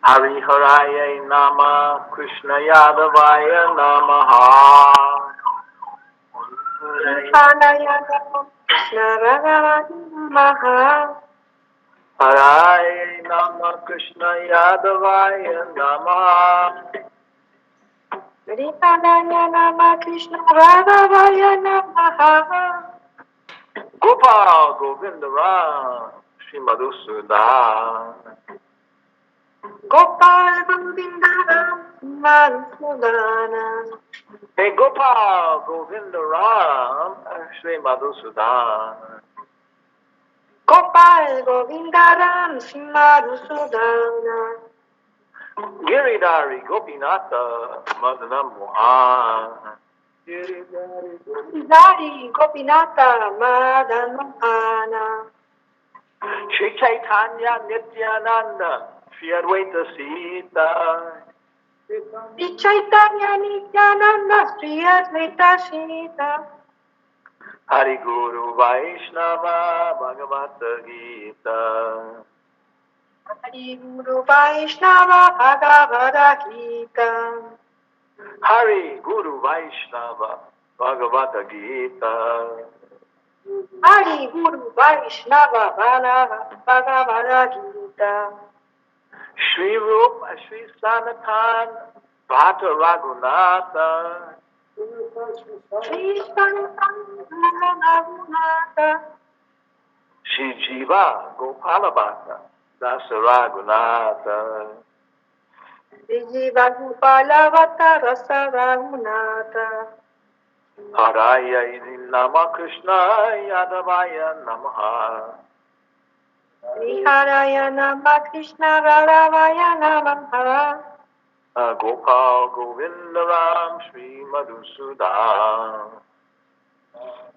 Hari Haraya Nama Krishna Yadavaya Namaha. Hare Nama Krishna Yadavaya Namaha. Hare Nama Krishna Radhavaya Namaha. Gopal Govinda Ram Shri Madhusudan. Gopal Govinda Ram Madhusudana. Hey Gopal Govinda Ram Shri Madhusudan. Gopal Govinda Ram Madhusudana. Giridhari Gopinatha Madanam Mohan. Giridhari Gopinatha Madanmohana. Shri Chaitanya Nityananda Shri Advaita Sita. Shri Chaitanya Nityananda Shri Advaita Sita. Hari Guru Vaishnava Bhagavata Gita. Hari Guru Vaishnava Bhagavata Gita. Hari Guru Vaishnava Bhagavata Gita. Hari Guru Vaishnava Bhagavata Gita. Shri Rup Shri Sanatan Bhata Raghunatha. Shri Sanatana Shri Jiva Gopala Bhata Dasa Raghunatha. Jiva Gopalavata Rasa Raghunatha. Haraya Nama Krishna Yadavaya Namaha. Sri Haraya Nama Krishna Radhavaya Namaha. Gopal Govinda Ram Shri Madhusudan.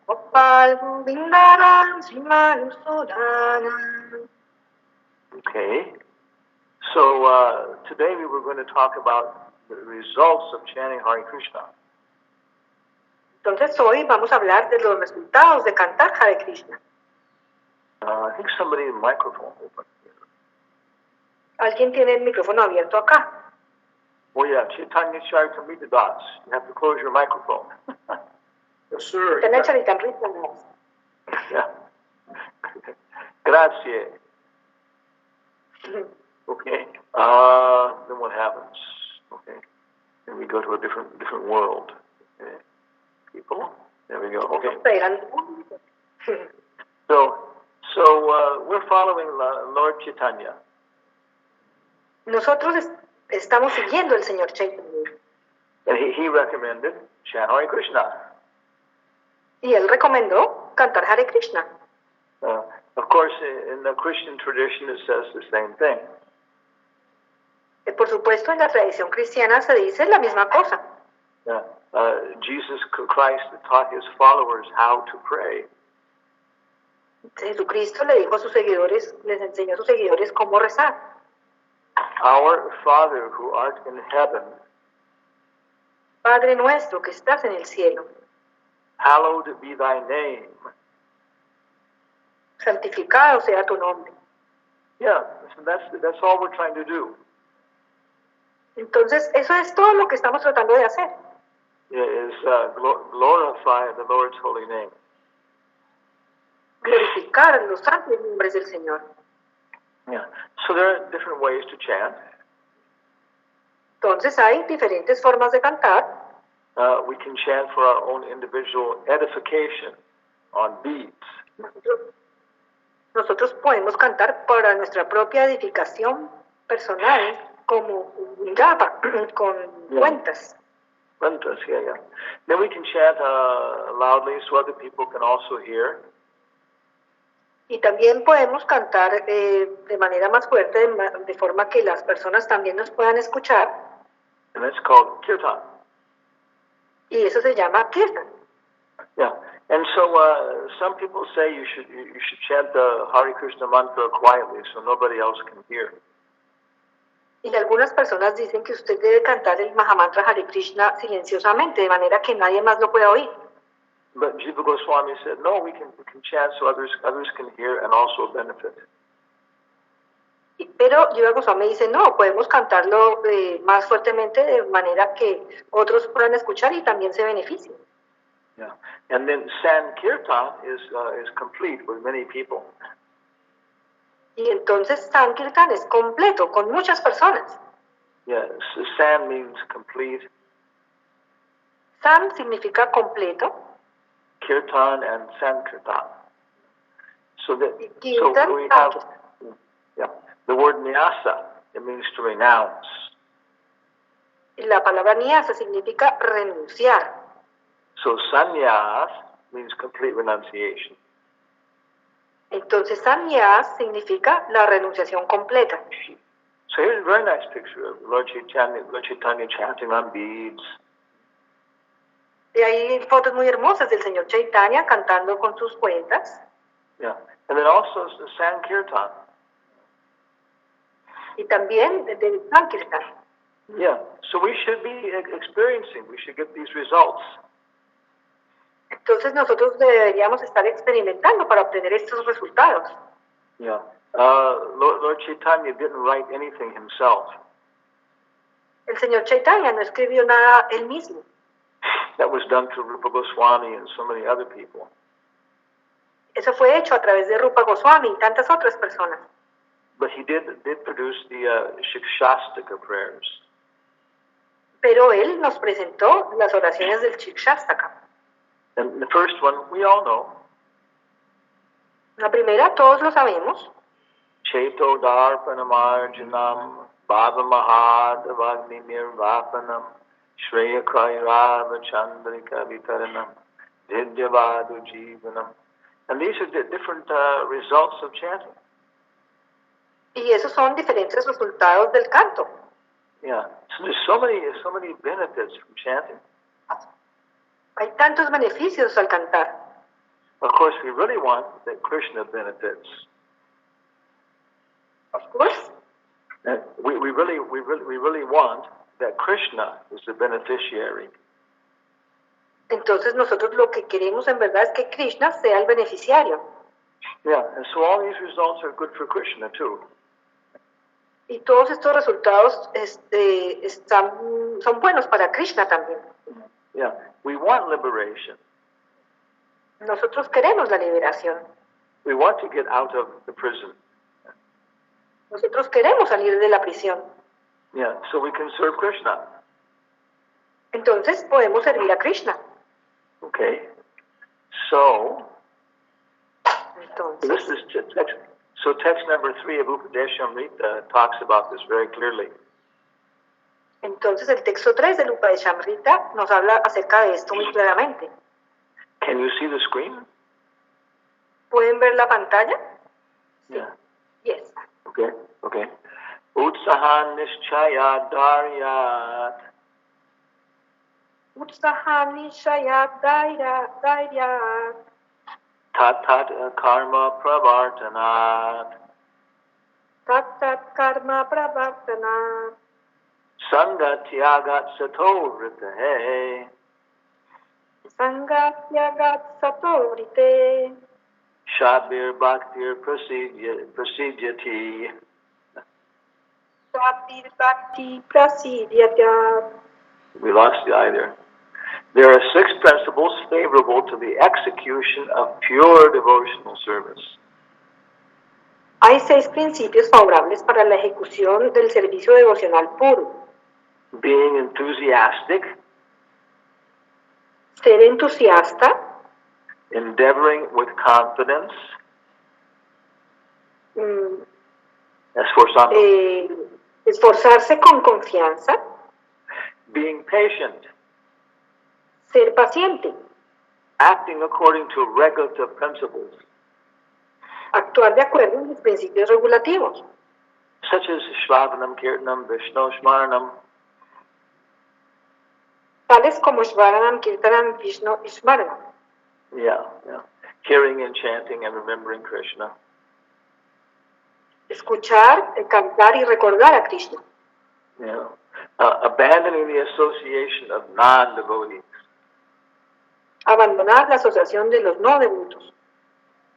Gopal Govinda Ram Shri Madhusudana. Okay, so today we were going to talk about the results of chanting Hare Krishna. Entonces hoy vamos a hablar de los resultados de cantar Hare Krishna. I think somebody's microphone open. ¿Alguien tiene el micrófono abierto acá? Oh yeah, Chaitanya Charitamrita Das. You have to close your microphone. Yes, sir. Yeah. Grazie. Okay. Then what happens? Okay. Then we go to a different world. Okay. People. There we go. Okay. So we're following Lord Chaitanya. Nosotros estamos siguiendo al Señor Chaitanya. And he recommended chant Hare Krishna. Y él recomendó cantar Hare Krishna. Of course, in the Christian tradition, it says the same thing. Por supuesto, en la tradición cristiana se dice la misma cosa. Jesus Christ taught his followers how to pray. Jesucristo le dijo a sus seguidores, les enseñó a sus seguidores cómo rezar. Our Father who art in heaven, Padre nuestro que estás en el cielo, hallowed be thy name. Santificado sea tu nombre. Yeah, so that's all we're trying to do. Entonces, eso es todo lo que estamos tratando de hacer. Is glorify the Lord's holy name. Glorificar los santos nombres del Señor. Yeah. So there are different ways to chant. Entonces hay diferentes formas de cantar. We can chant for our own individual edification on beats. Nosotros podemos cantar para nuestra propia edificación personal, como con cuentas. Cuentas, yeah. Then we can chant loudly so other people can also hear. Y también podemos cantar de manera más fuerte, de forma que las personas también nos puedan escuchar. And it's called kirtan. Y eso se llama kirtan. Yeah. And so some people say you should chant the Hare Krishna mantra quietly so nobody else can hear. Y algunas personas dicen que usted debe cantar el Mahamantra Hare Krishna silenciosamente, de manera que nadie más lo pueda oír. But Jiva Goswami said, no, we can chant so others can hear and also benefit. Pero Pero Jiva Goswami dice, no, podemos cantarlo más fuertemente de manera que otros puedan escuchar y también se beneficien. Yeah. And then Sankirtan is complete with many people. Y entonces Sankirtan es completo, con muchas personas. Yeah, so San means complete. San significa completo. Kirtan and Sankirtan. So that Kirtan, so we have the word nyasa. It means to renounce. La palabra nyasa significa renunciar. So sannyas means complete renunciation. Entonces sannyas significa la renunciación completa. So here's a very nice picture of Lord Chaitanya chanting on beads. Y hay fotos muy hermosas del señor Chaitanya cantando con sus cuentas. Yeah, and then also the Sankirtan. Y también del Sankirtan. Yeah, so we should be experiencing, we should get these results. Entonces nosotros deberíamos estar experimentando para obtener estos resultados. Yeah, Lord Chaitanya didn't write anything himself. El señor Chaitanya no escribió nada él mismo. That was done through Rupa Goswami and so many other people. Eso fue hecho a través de Rupa Goswami y tantas otras personas. But he did produce the Shikshastaka prayers. Pero él nos presentó las oraciones del Shikshastaka. And the first one, we all know. La primera, todos lo sabemos. Cheto Darpanamarjanam Baba Mahadavagni Nirvapanam Shreya Kairava Chandrika Vitaranam Didyavadu Jivanam. And these are the different results of chanting. Y esos son diferentes resultados del canto. Yeah, so there's so many benefits from chanting. Hay tantos beneficios al cantar. Of course, we really want that Krishna benefits. Of course. And we really want that Krishna is the beneficiary. Entonces nosotros lo que queremos en verdad es que Krishna sea el beneficiario. Yeah, and so all these results are good for Krishna too. Y todos estos resultados son buenos para Krishna también. Yeah, we want liberation. Nosotros queremos la liberación. We want to get out of the prison. Nosotros queremos salir de la prisión. Yeah, so we can serve Krishna. Entonces podemos servir a Krishna. Okay, so Entonces, this is text number 3 of Upadeshamrita talks about this very clearly. Entonces el texto 3 del Upadeshamrita nos habla acerca de esto muy claramente. Can you see the screen? ¿Pueden ver la pantalla? Yeah. Yes. Okay. Utsahan Nishchaya Daryat. Utsahan Nishchaya Daryat. Tat Karma Pravartanat. Tat Karma Pravartanat. Sangha Tyagat Sato Ritahe. Sangha Tyagat Sato Rite. Shabir Bhaktir Prasidyati. Shabir Bhakti Prasidyati. We lost the eye there. There are 6 principles favorable to the execution of pure devotional service. Hay 6 principios favorables para la ejecución del servicio devocional puro. Being enthusiastic. Ser entusiasta. Endeavoring with confidence. Esforzarse con confianza. Being patient. Ser paciente. Acting according to regulative principles. Actuar de acuerdo a los principios regulativos. Such as Shravanam, Kirtanam, Vishnu Smaranam. Tales como Shravanam, Kirtanam, Vishnu Smaranam. Yeah. Hearing and chanting and remembering Krishna. Escuchar, cantar y recordar a Krishna. Yeah. Abandoning the association of non-devotees. Abandonar la asociación de los no devotos.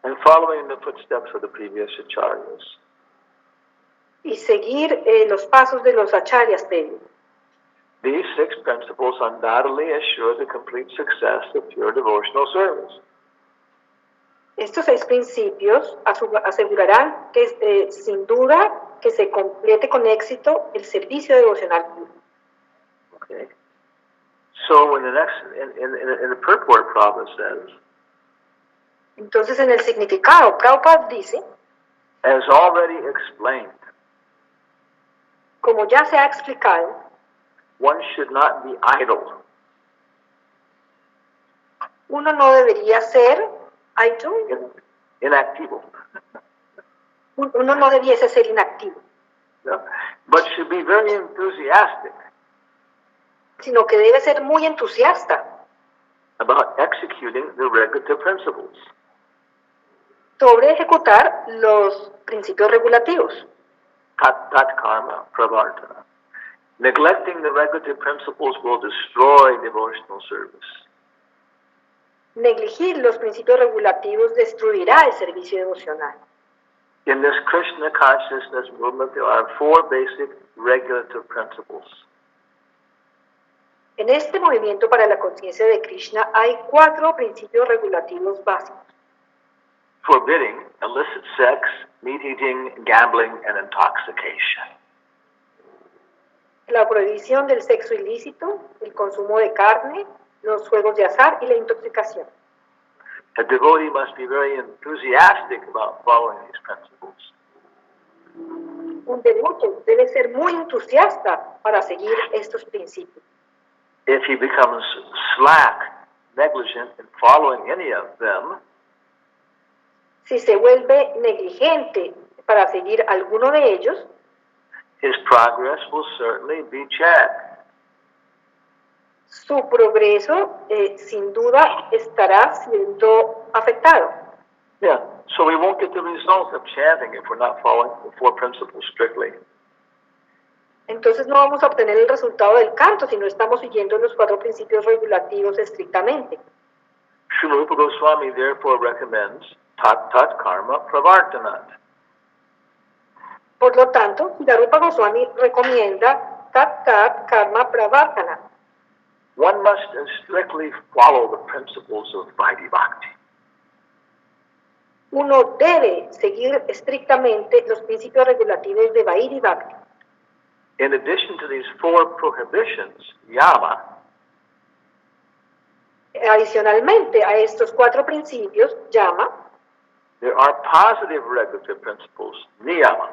And following the footsteps of the previous acharyas. y seguir los pasos de los acharyas previos. These 6 principles undoubtedly assure the complete success of pure devotional service. Estos 6 principios asegurarán que sin duda que se complete con éxito el servicio devocional puro. Okay. So in the purport, Prabhupada says, entonces en el significado, Prabhupada dice, as already explained, como ya se ha explicado, one should not be idle. Uno no debería ser idle. Inactivo. Uno no debiese ser inactivo. No? But should be very enthusiastic. Sino que debe ser muy entusiasta. About executing the regulative principles. Sobre ejecutar los principios regulativos. Tat karma pravartana. Neglecting the regulative principles will destroy devotional service. Negligir los principios regulativos destruirá el servicio devocional. In this Krishna consciousness movement, there are 4 basic regulative principles. En este movimiento para la conciencia de Krishna hay 4 principios regulativos básicos. Forbidding illicit sex, meat eating, gambling, and intoxication. La prohibición del sexo ilícito, el consumo de carne, los juegos de azar y la intoxicación. A devotee must be very enthusiastic about following these principles. Un devoto debe ser muy entusiasta para seguir estos principios. If he becomes slack, negligent in following any of them, si se vuelve negligente para seguir alguno de ellos, his progress will certainly be checked. Su progreso sin duda estará siendo afectado. Yeah, so we won't get the result of chanting if we're not following the 4 principles strictly. Entonces no vamos a obtener el resultado del canto si no estamos siguiendo los 4 principios regulativos estrictamente. Srila Rupa Goswami therefore recommends tat karma pravartanat. Por lo tanto, Srila Rupa Goswami recomienda tat karma pravartanat. One must strictly follow the principles of Vaidhi Bhakti. Uno debe seguir estrictamente los principios regulativos de Vaidhi Bhakti. In addition to these 4 prohibitions, yama, adicionalmente a estos 4 principios, yama, there are positive regulative principles, niyama.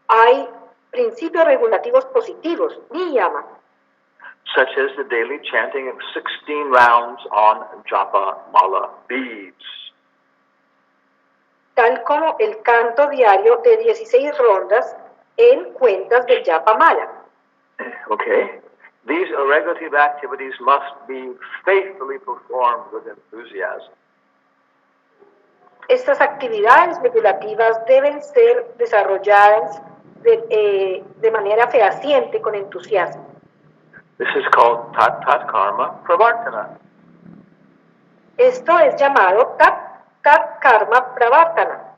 Hay principios regulativos positivos, niyama. Such as the daily chanting of 16 rounds on japa mala beads. Tal como el canto diario de 16 rondas en cuentas de japa mala. Okay. These regulative activities must be faithfully performed with enthusiasm. Estas actividades regulativas deben ser desarrolladas de manera fehaciente, con entusiasmo. This is called tat karma pravartana. Esto es llamado tat karma pravartana.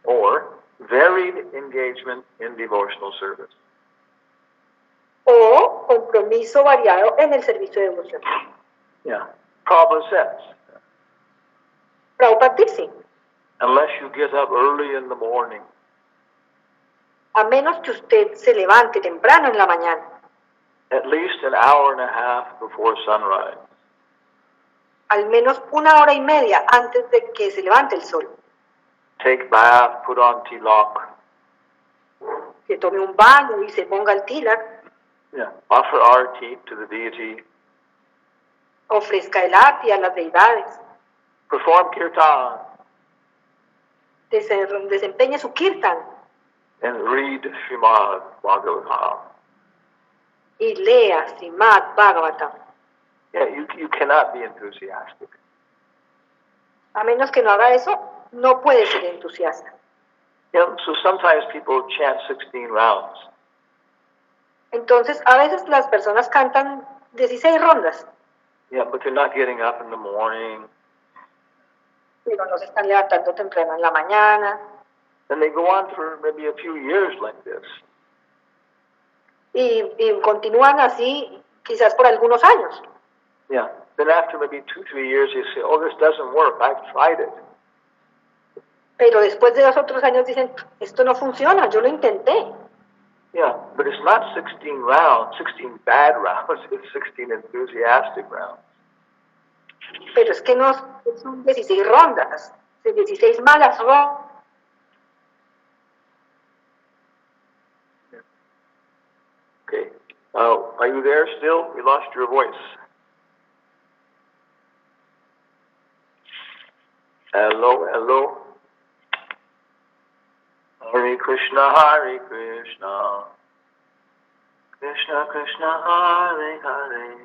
Or varied engagement in devotional service. O compromiso variado en el servicio devocional. Yeah. Prabhupada says, Prabhupada dice, unless you get up early in the morning, a menos que usted se levante temprano en la mañana, at least an hour and a half before sunrise, al menos 1 hora y media antes de que se levante el sol, take bath, put on tilak, que tome un baño y se ponga el tilak, yeah, offer arati to the deity, ofrezca el arti a las deidades, perform kirtan, desempeñe su kirtan, and read Srimad Bhagavatam. Y lea Srimad Bhagavatam. Yeah, you cannot be enthusiastic. A menos que no haga eso, no puede ser entusiasta. Yeah, so sometimes people chant 16 rounds. Entonces, a veces las personas cantan 16 rondas. Yeah, but they're not getting up in the morning. Pero no se están levantando temprano en la mañana. And they go on for maybe a few years like this. Y continúan así quizás por algunos años. Yeah. Then after maybe 2-3 years, they say, "Oh, this doesn't work. I've tried it." Pero después de 2 o 3 años dicen, esto no funciona, yo lo intenté. Yeah, but it's not 16 rounds, 16 bad rounds. It's 16 enthusiastic rounds. Pero es que no son 16 rondas, 16 malas rondas. Okay. Are you there still? We lost your voice. Hello, hello. Hare Krishna, Hare Krishna. Krishna, Krishna, Hare Hare.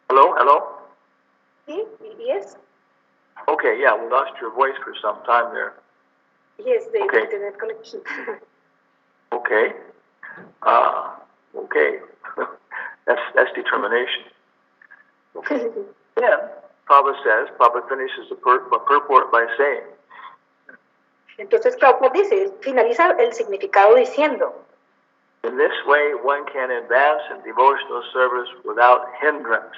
Hello, hello? Yes. Okay, yeah, we lost your voice for some time there. Yes, the internet connection. Okay. Okay. That's determination. Okay. Then, Prabhupada finishes the purport by saying. Entonces Prabhupada dice, finaliza el significado diciendo. In this way, one can advance in devotional service without hindrance.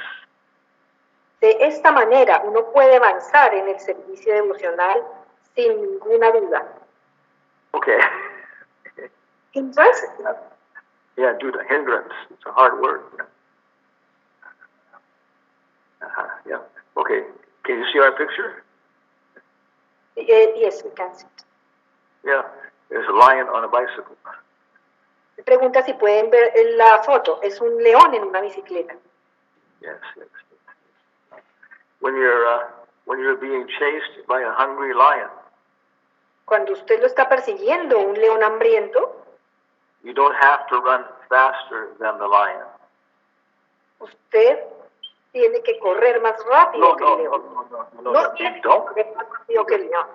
De esta manera, uno puede avanzar en el servicio devocional sin ninguna duda. Okay. Hindrance? Yeah, do the hindrance. It's a hard word. Yeah. Okay. Can you see our picture? Yes, we can see it. Yeah. There's a lion on a bicycle. Me pregunta si pueden ver la foto. Es un león en una bicicleta. Yes, yes. When you're being chased by a hungry lion. Cuando usted lo está persiguiendo, un león hambriento. You don't have to run faster than the lion. Usted tiene que correr más rápido que el león. No, tiene que correr más rápido que el león.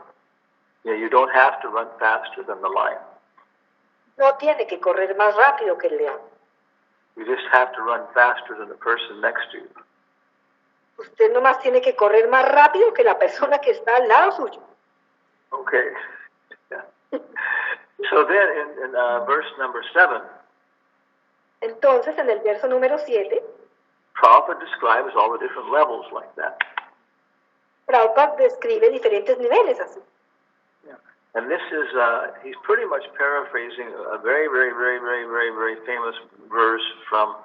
Yeah, you don't have to run faster than the lion. No tiene que correr más rápido que el león. You just have to run faster than the person next to you. Usted nomás tiene que correr más rápido que la persona que está al lado suyo. Okay. Yeah. So then in verse number 7, entonces en el verso número 7, Prabhupada describes all the different levels like that. Prabhupada describe diferentes niveles así. Yeah. And this is, he's pretty much paraphrasing a very, very, very, very, very, very famous verse from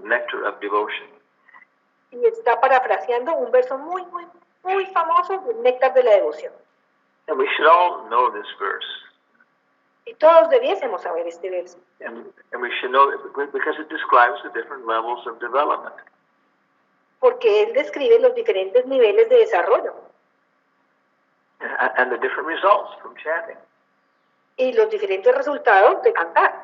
Nectar of Devotion. Y está parafraseando un verso muy, muy, muy famoso del Néctar de la Devoción. And we should all know this verse. Y todos debiésemos saber este verso. And we should know it because it describes the different levels of development. Porque él describe los diferentes niveles de desarrollo. And the different results from chanting. Y los diferentes resultados de cantar.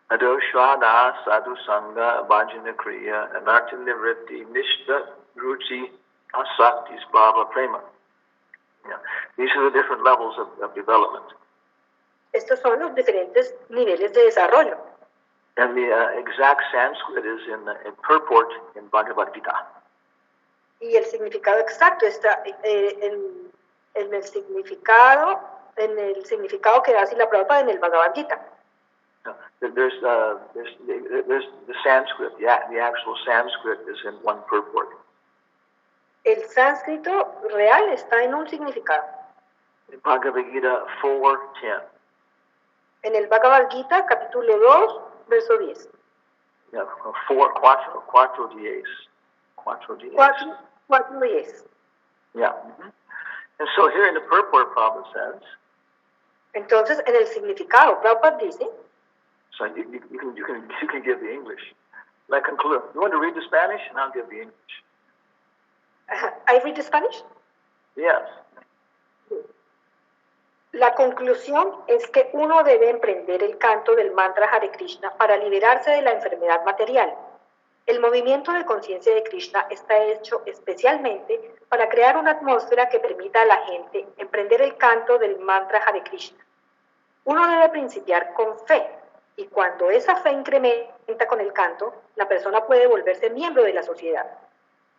Adoshvada sadhu sangha bhajana kriya anartha nivritti nishta ruchi asakti bhava prema. Yeah. These are the different levels of development. Estos son los diferentes niveles de desarrollo. And the exact Sanskrit is in purport in Bhagavad Gita. Y el significado exacto está en el significado que da Srila Prabhupada en el Bhagavad Gita. There's the Sanskrit, the actual Sanskrit is in one purport. El sánscrito real está en un significado. In Bhagavad Gita 4:10. En el Bhagavad Gita, capítulo 2, verso 10. Yeah, 4 10. 4 10. Yeah. Mm-hmm. And so here in the purport, Prabhupada says. Entonces, en el significado, Prabhupada dice. So you can give the English. Like conclude. You want to read the Spanish, and I'll give the English. I read the Spanish? Yes. La conclusión es que uno debe emprender el canto del mantra Hare Krishna para liberarse de la enfermedad material. El movimiento de conciencia de Krishna está hecho especialmente para crear una atmósfera que permita a la gente emprender el canto del mantra Hare Krishna. Uno debe principiar con fe, y cuando esa fe incrementa con el canto, la persona puede volverse miembro de la sociedad.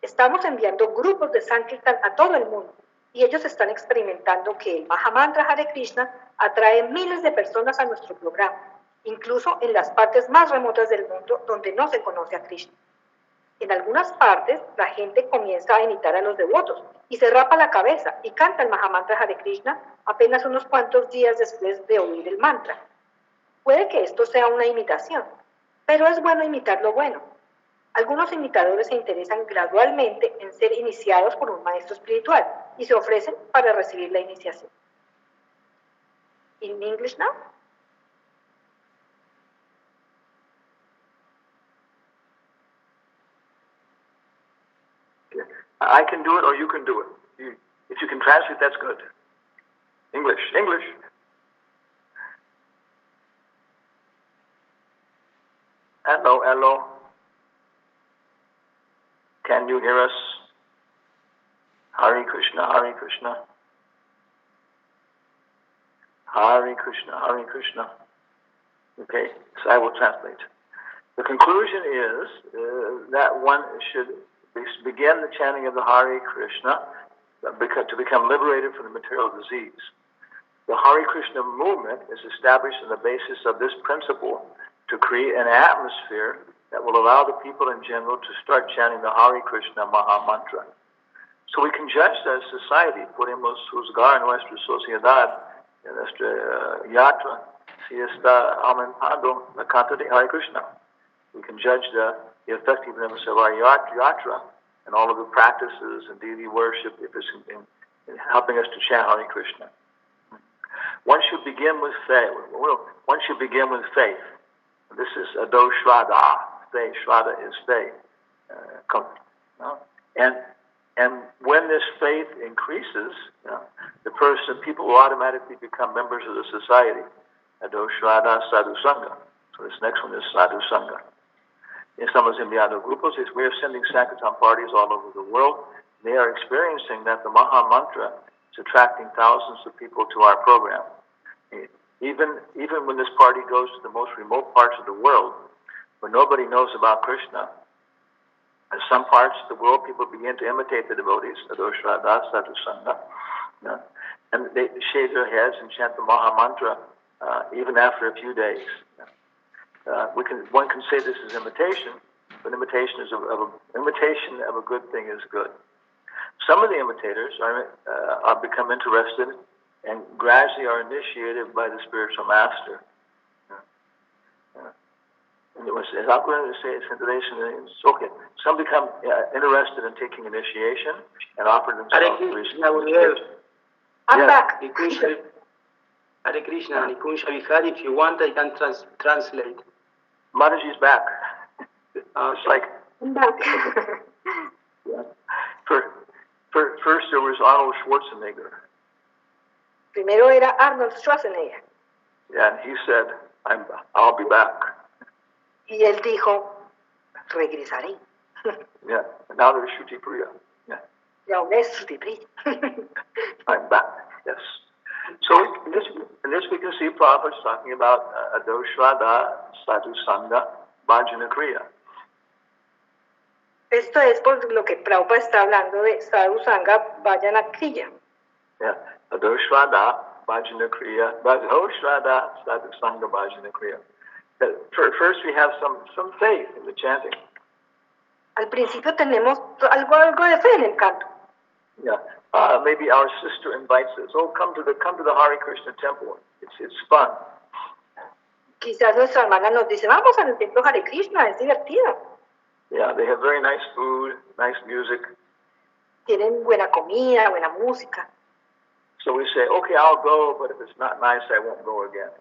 Estamos enviando grupos de Sankirtan a todo el mundo. Y ellos están experimentando que el Mahamantra Hare Krishna atrae miles de personas a nuestro programa, incluso en las partes más remotas del mundo donde no se conoce a Krishna. En algunas partes, la gente comienza a imitar a los devotos y se rapa la cabeza y canta el Mahamantra Hare Krishna apenas unos cuantos días después de oír el mantra. Puede que esto sea una imitación, pero es bueno imitar lo bueno. Algunos imitadores se interesan gradualmente en ser iniciados por un maestro espiritual y se ofrecen para recibir la iniciación. In English now? I can do it or you can do it. If you can translate, that's good. English. Hello. Can you hear us? Hare Krishna. Hare Krishna. Okay, so I will translate. The conclusion is that one should begin the chanting of the Hare Krishna to become liberated from the material disease. The Hare Krishna movement is established on the basis of this principle to create an atmosphere that will allow the people in general to start chanting the Hare Krishna Maha Mantra. So we can judge the society, podemos juzgar nuestra sociedad, nuestra yatra, si está aumentando la cantidad de Hare Krishna. We can judge the effectiveness of our yatra and all of the practices and deity worship if it's in helping us to chant Hare Krishna. One should begin with faith. This is ado shraddha. Faith, shraddha is faith. And when this faith increases, people will automatically become members of the society. Ado shraddha sadhu sangha. So this next one is sadhu sangha. Estamos enviando grupos. We are sending Sankirtan parties all over the world. They are experiencing that the Maha Mantra is attracting thousands of people to our program. Even when this party goes to the most remote parts of the world, where nobody knows about Krishna, in some parts of the world, people begin to imitate the devotees, Ado Shraddha, Sadhu Sangha, and they shave their heads and chant the Maha Mantra even after a few days. One can say this is imitation, but imitation of a good thing is good. Some of the imitators are become interested and gradually are initiated by the spiritual master. And it was, as I'm going to say, it's okay. Some become interested in taking initiation and offer themselves to receive. I'm back. Hare Krishna, Nikunja Vihari, if you want, I can translate. Mataji's back. It's like... I'm back. Yeah. First there was Arnold Schwarzenegger. Primero era Arnold Schwarzenegger. Yeah, and he said, I'll be back. Y él dijo, regresaré. Yeah, and now there's Shruti Priya. Yeah. Y aún es Shruti Priya. I'm back, yes. So in this we can see Prabhupada talking about Ado Shraddha, Sadhu Sangha, Bhajana Kriya. Esto es por lo que Prabhupada está hablando de Sadhu Sangha, Bhajana Kriya. Yeah, Ado Shraddha, Bhajana Kriya, Ado Shraddha, Sadhu Sangha, Bhajana Kriya. First we have some faith in the chanting. Al principio tenemos algo de fe en el canto. Yeah, maybe our sister invites us. Oh, come to the Hare Krishna temple. It's fun. Quizás nuestra hermana nos dice, vamos al templo Hare Krishna, es divertido. Yeah, they have very nice food, nice music. Tienen buena comida, buena música. So we say, okay, I'll go, but if it's not nice, I won't go again.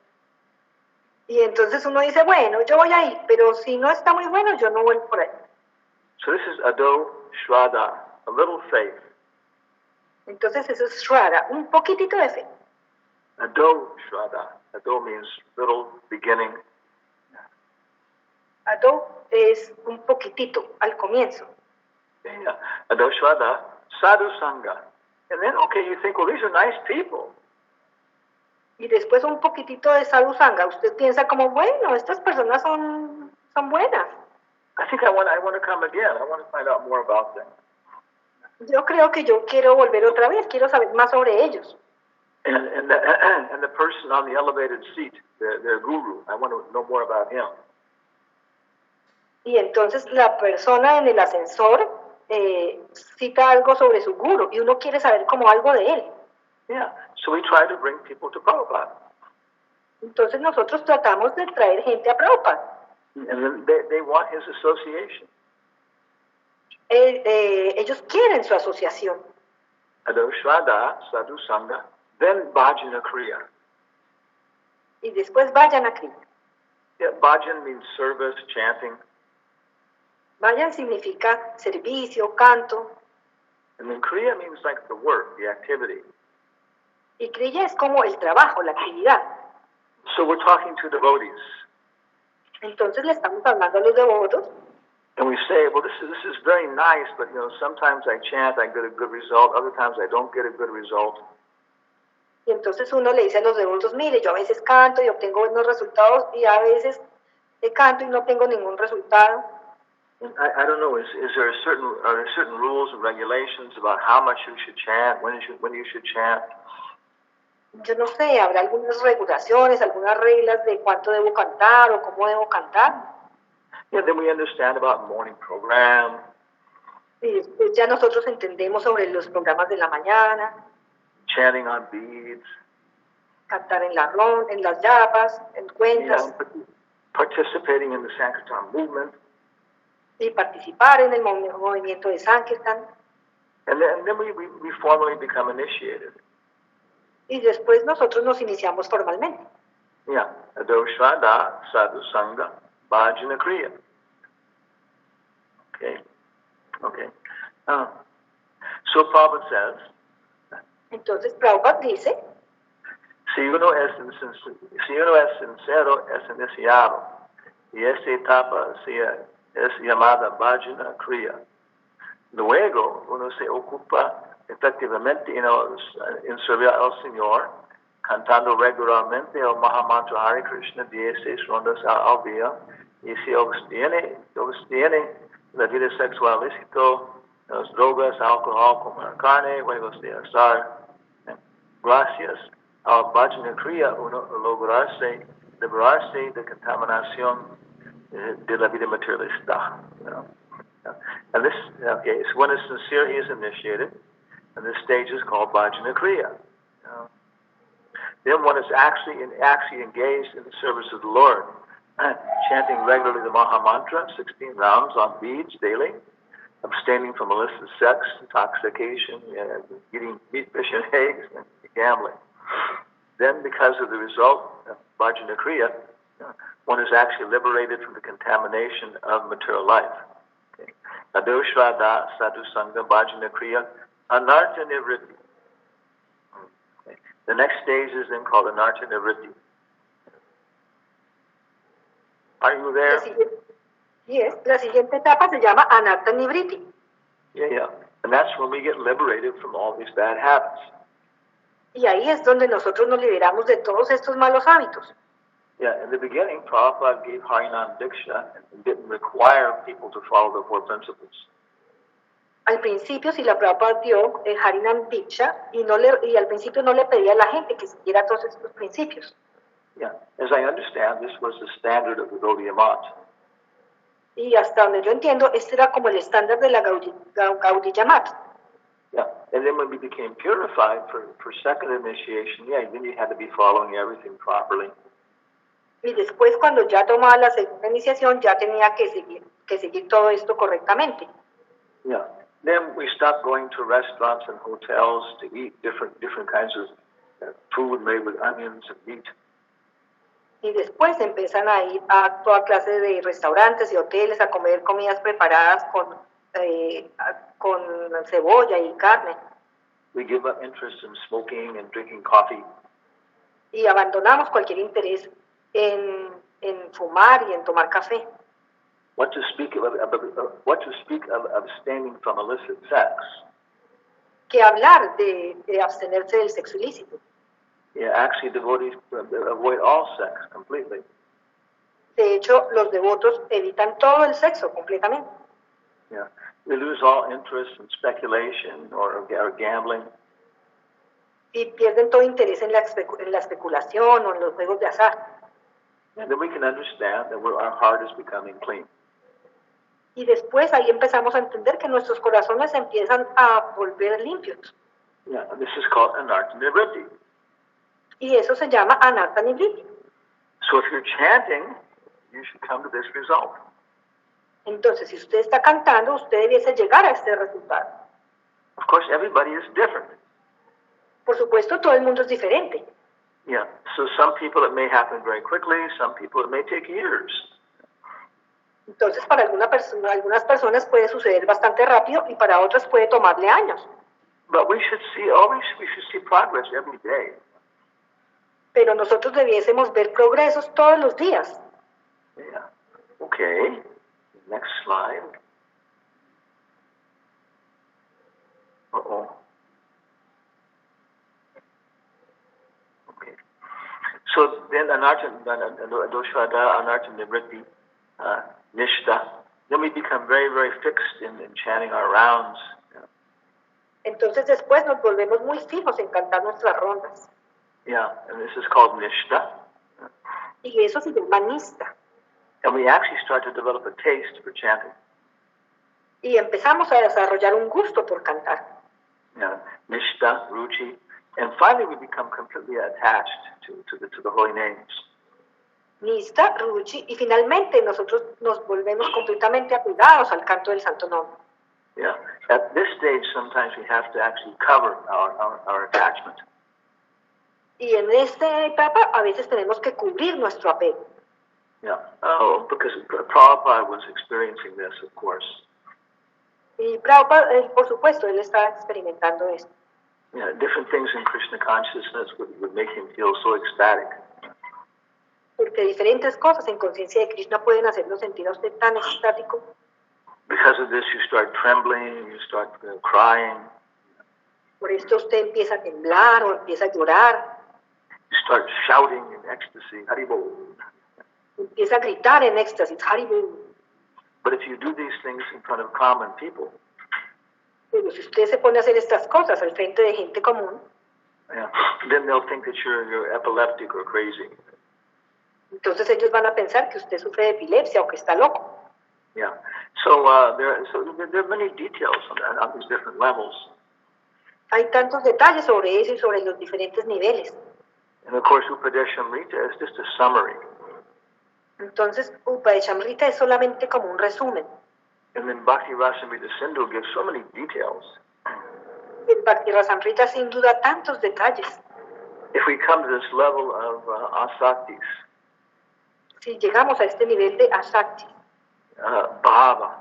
Y entonces uno dice, bueno, yo voy a ir, pero si no está muy bueno, yo no voy por ahí. So this is Ado Shraddha, a little faith. Entonces eso es Shraddha, un poquitito de fe. Ado Shraddha. Ado means little, beginning. Ado es un poquitito, al comienzo. Yeah. Ado Shraddha, Sadhu Sangha. And then, okay, you think, well, these are nice people. Y después un poquitito de Sadhu Sangha. Usted piensa como, bueno, estas personas son buenas. I think I want to come again. I want to find out more about them. Yo creo que yo quiero volver otra vez, quiero saber más sobre ellos. And the person on the elevated seat, their guru, I want to know more about him. Y entonces la persona en el ascensor cita algo sobre su guru y uno quiere saber como algo de él. Yeah, so we try to bring people to Prabhupada. Entonces nosotros tratamos de traer gente a Prabhupada. And then they want his association. Ellos quieren su asociación. Ado Shraddha, Sadhu Sangha, then Bhajana Kriya. Y después vayan a Kriya. Yeah, Bhajan means service, chanting. Vayan significa servicio, canto. And then Kriya means like the work, the activity. Y Kriya es como el trabajo, la actividad. So we're talking to devotees. Entonces le estamos hablando a los devotos. And we say, well, this is very nice, but sometimes I chant, I get a good result. Other times I don't get a good result. Y entonces uno le dice a los devotos, mire, yo a veces canto y obtengo buenos resultados y a veces canto y no tengo ningún resultado. I don't know. Are there certain rules and regulations about how much you should chant, when you should chant? Yo no sé, habrá algunas regulaciones, algunas reglas de cuánto debo cantar o cómo debo cantar. Yeah, then we understand about morning program. Y después ya nosotros entendemos sobre los programas de la mañana. Chanting on beads. Cantar en las llapas, en cuentas. Yeah, participating in the Sankirtan movement. Y participar en el movimiento de Sankirtan. And then we formally become initiated. Y después nosotros nos iniciamos formalmente. Yeah, Ado Shraddha, Sadhu Sangha, Bhajana Kriya. Okay. So Prabhupada says. Entonces Prabhupada dice. Si uno es sincero, es iniciado. Y esta etapa es llamada Bhajana Kriya. Luego uno se ocupa efectivamente en servir al Señor, cantando regularmente el Mahamantra Hare Krishna 16 rondas al día, y se abstiene la vida sexual ilícito, las drogas, alcohol, comer carne, juegos de azar. Gracias al Bhajana Kriya uno lograrse liberarse de contaminación de la vida materialista. And this, so when it's sincere, he is initiated, and this stage is called Bhajana Kriya. Then one is actually engaged in the service of the Lord, chanting regularly the Maha Mantra, 16 rounds on beads daily, abstaining from illicit sex, intoxication, eating meat, fish, and eggs, and gambling. Then, because of the result of Bhajana Kriya, one is actually liberated from the contamination of material life. Ado Shraddha, Sadhu Sangha, Bhajana Kriya, Anartha Nivritti. The next stage is then called Anartha Nivritti. Are you there? Yes, la siguiente etapa se llama Anartha Nivritti. Yeah. And that's when we get liberated from all these bad habits. Y ahí es donde nosotros nos liberamos de todos estos malos hábitos. Yeah, in the beginning, Prabhupada gave Harinam Diksha and didn't require people to follow the four principles. Al principio, si la Prabhupada dio Harinam Diksha y al principio no le pedía a la gente que siguiera todos estos principios. Yeah, as I understand, this was the standard of the Gaudiya Math. Y hasta donde yo entiendo, este era como el estándar de la Gaudiya Math. Yeah, and then when we became purified for second initiation, then you had to be following everything properly. Y después, cuando ya tomaba la segunda iniciación, ya tenía que seguir todo esto correctamente. Yeah. Then we stopped going to restaurants and hotels to eat different kinds of food made with onions and meat. Y después empiezan a ir a toda clase de restaurantes y hoteles a comer comidas preparadas con cebolla y carne. We give up interest in smoking and drinking coffee. Y abandonamos cualquier interés en fumar y en tomar café. What to speak of abstaining from illicit sex? Que hablar de abstenerse del sexo ilícito. Yeah, actually devotees avoid all sex completely. De hecho, los devotos evitan todo el sexo completamente. Yeah. We lose all interest in speculation or gambling. Y pierden todo interés en la especulación o en los juegos de azar. And then we can understand that our heart is becoming clean. Y después ahí empezamos a entender que nuestros corazones empiezan a volver limpios. Yeah, and this is called anartha nivritti. Y eso se llama anartha nivritti. So if you're chanting, you should come to this result. Entonces, si usted está cantando, usted debiese llegar a este resultado. Of course, everybody is different. Por supuesto, todo el mundo es diferente. Yeah, so some people it may happen very quickly, some people it may take years. Entonces, para algunas personas puede suceder bastante rápido y para otras puede tomarle años. But we should see progress every day. Pero nosotros debiésemos ver progresos todos los días. Yeah. Okay. Next slide. Uh-oh. Okay. So then anartha doshada, anartha nivritti, nishtha. Then we become very, very fixed in chanting our rounds. Entonces después nos volvemos muy fijos en cantar nuestras rondas. Yeah, and this is called nishtha. Y eso se llama nista. And we actually start to develop a taste for chanting. Y empezamos a desarrollar un gusto por cantar. Yeah, nishtha, ruchi, and finally we become completely attached to the holy names. Nista, ruchi, y finalmente nosotros nos volvemos completamente apegados al canto del Santo Nombre. Yeah, at this stage sometimes we have to actually cover our attachment. Y en esta etapa a veces tenemos que cubrir nuestro apego. Yeah, because Prabhupada was experiencing this, of course. Y Prabhupada, por supuesto, él estaba experimentando esto. Yeah, different things in Krishna consciousness would make him feel so ecstatic. Porque diferentes cosas en conciencia de Krishna pueden hacerlo sentir a usted tan extático. Because of this, you start trembling, you start crying. Por esto usted empieza a temblar o empieza a llorar. You start shouting in ecstasy, Haribol. Empieza a gritar en éxtasis, Haribol. But if you do these things in front of common people, pero si usted se pone a hacer estas cosas al frente de gente común, yeah, then they'll think that you're epileptic or crazy. Entonces ellos van a pensar que usted sufre de epilepsia o que está loco. Yeah. So there are many details on these different levels. Hay tantos detalles sobre eso y sobre los diferentes niveles. And of course, Upadeshamrita is just a summary. Entonces, Upadeshamrita es solamente como un resumen. And then Bhakti Rasamrita Sindhu gives so many details. El Bhakti Rasamrita sin duda tantos detalles. If we come to this level of asaktis, si llegamos a este nivel de asakti, bhava,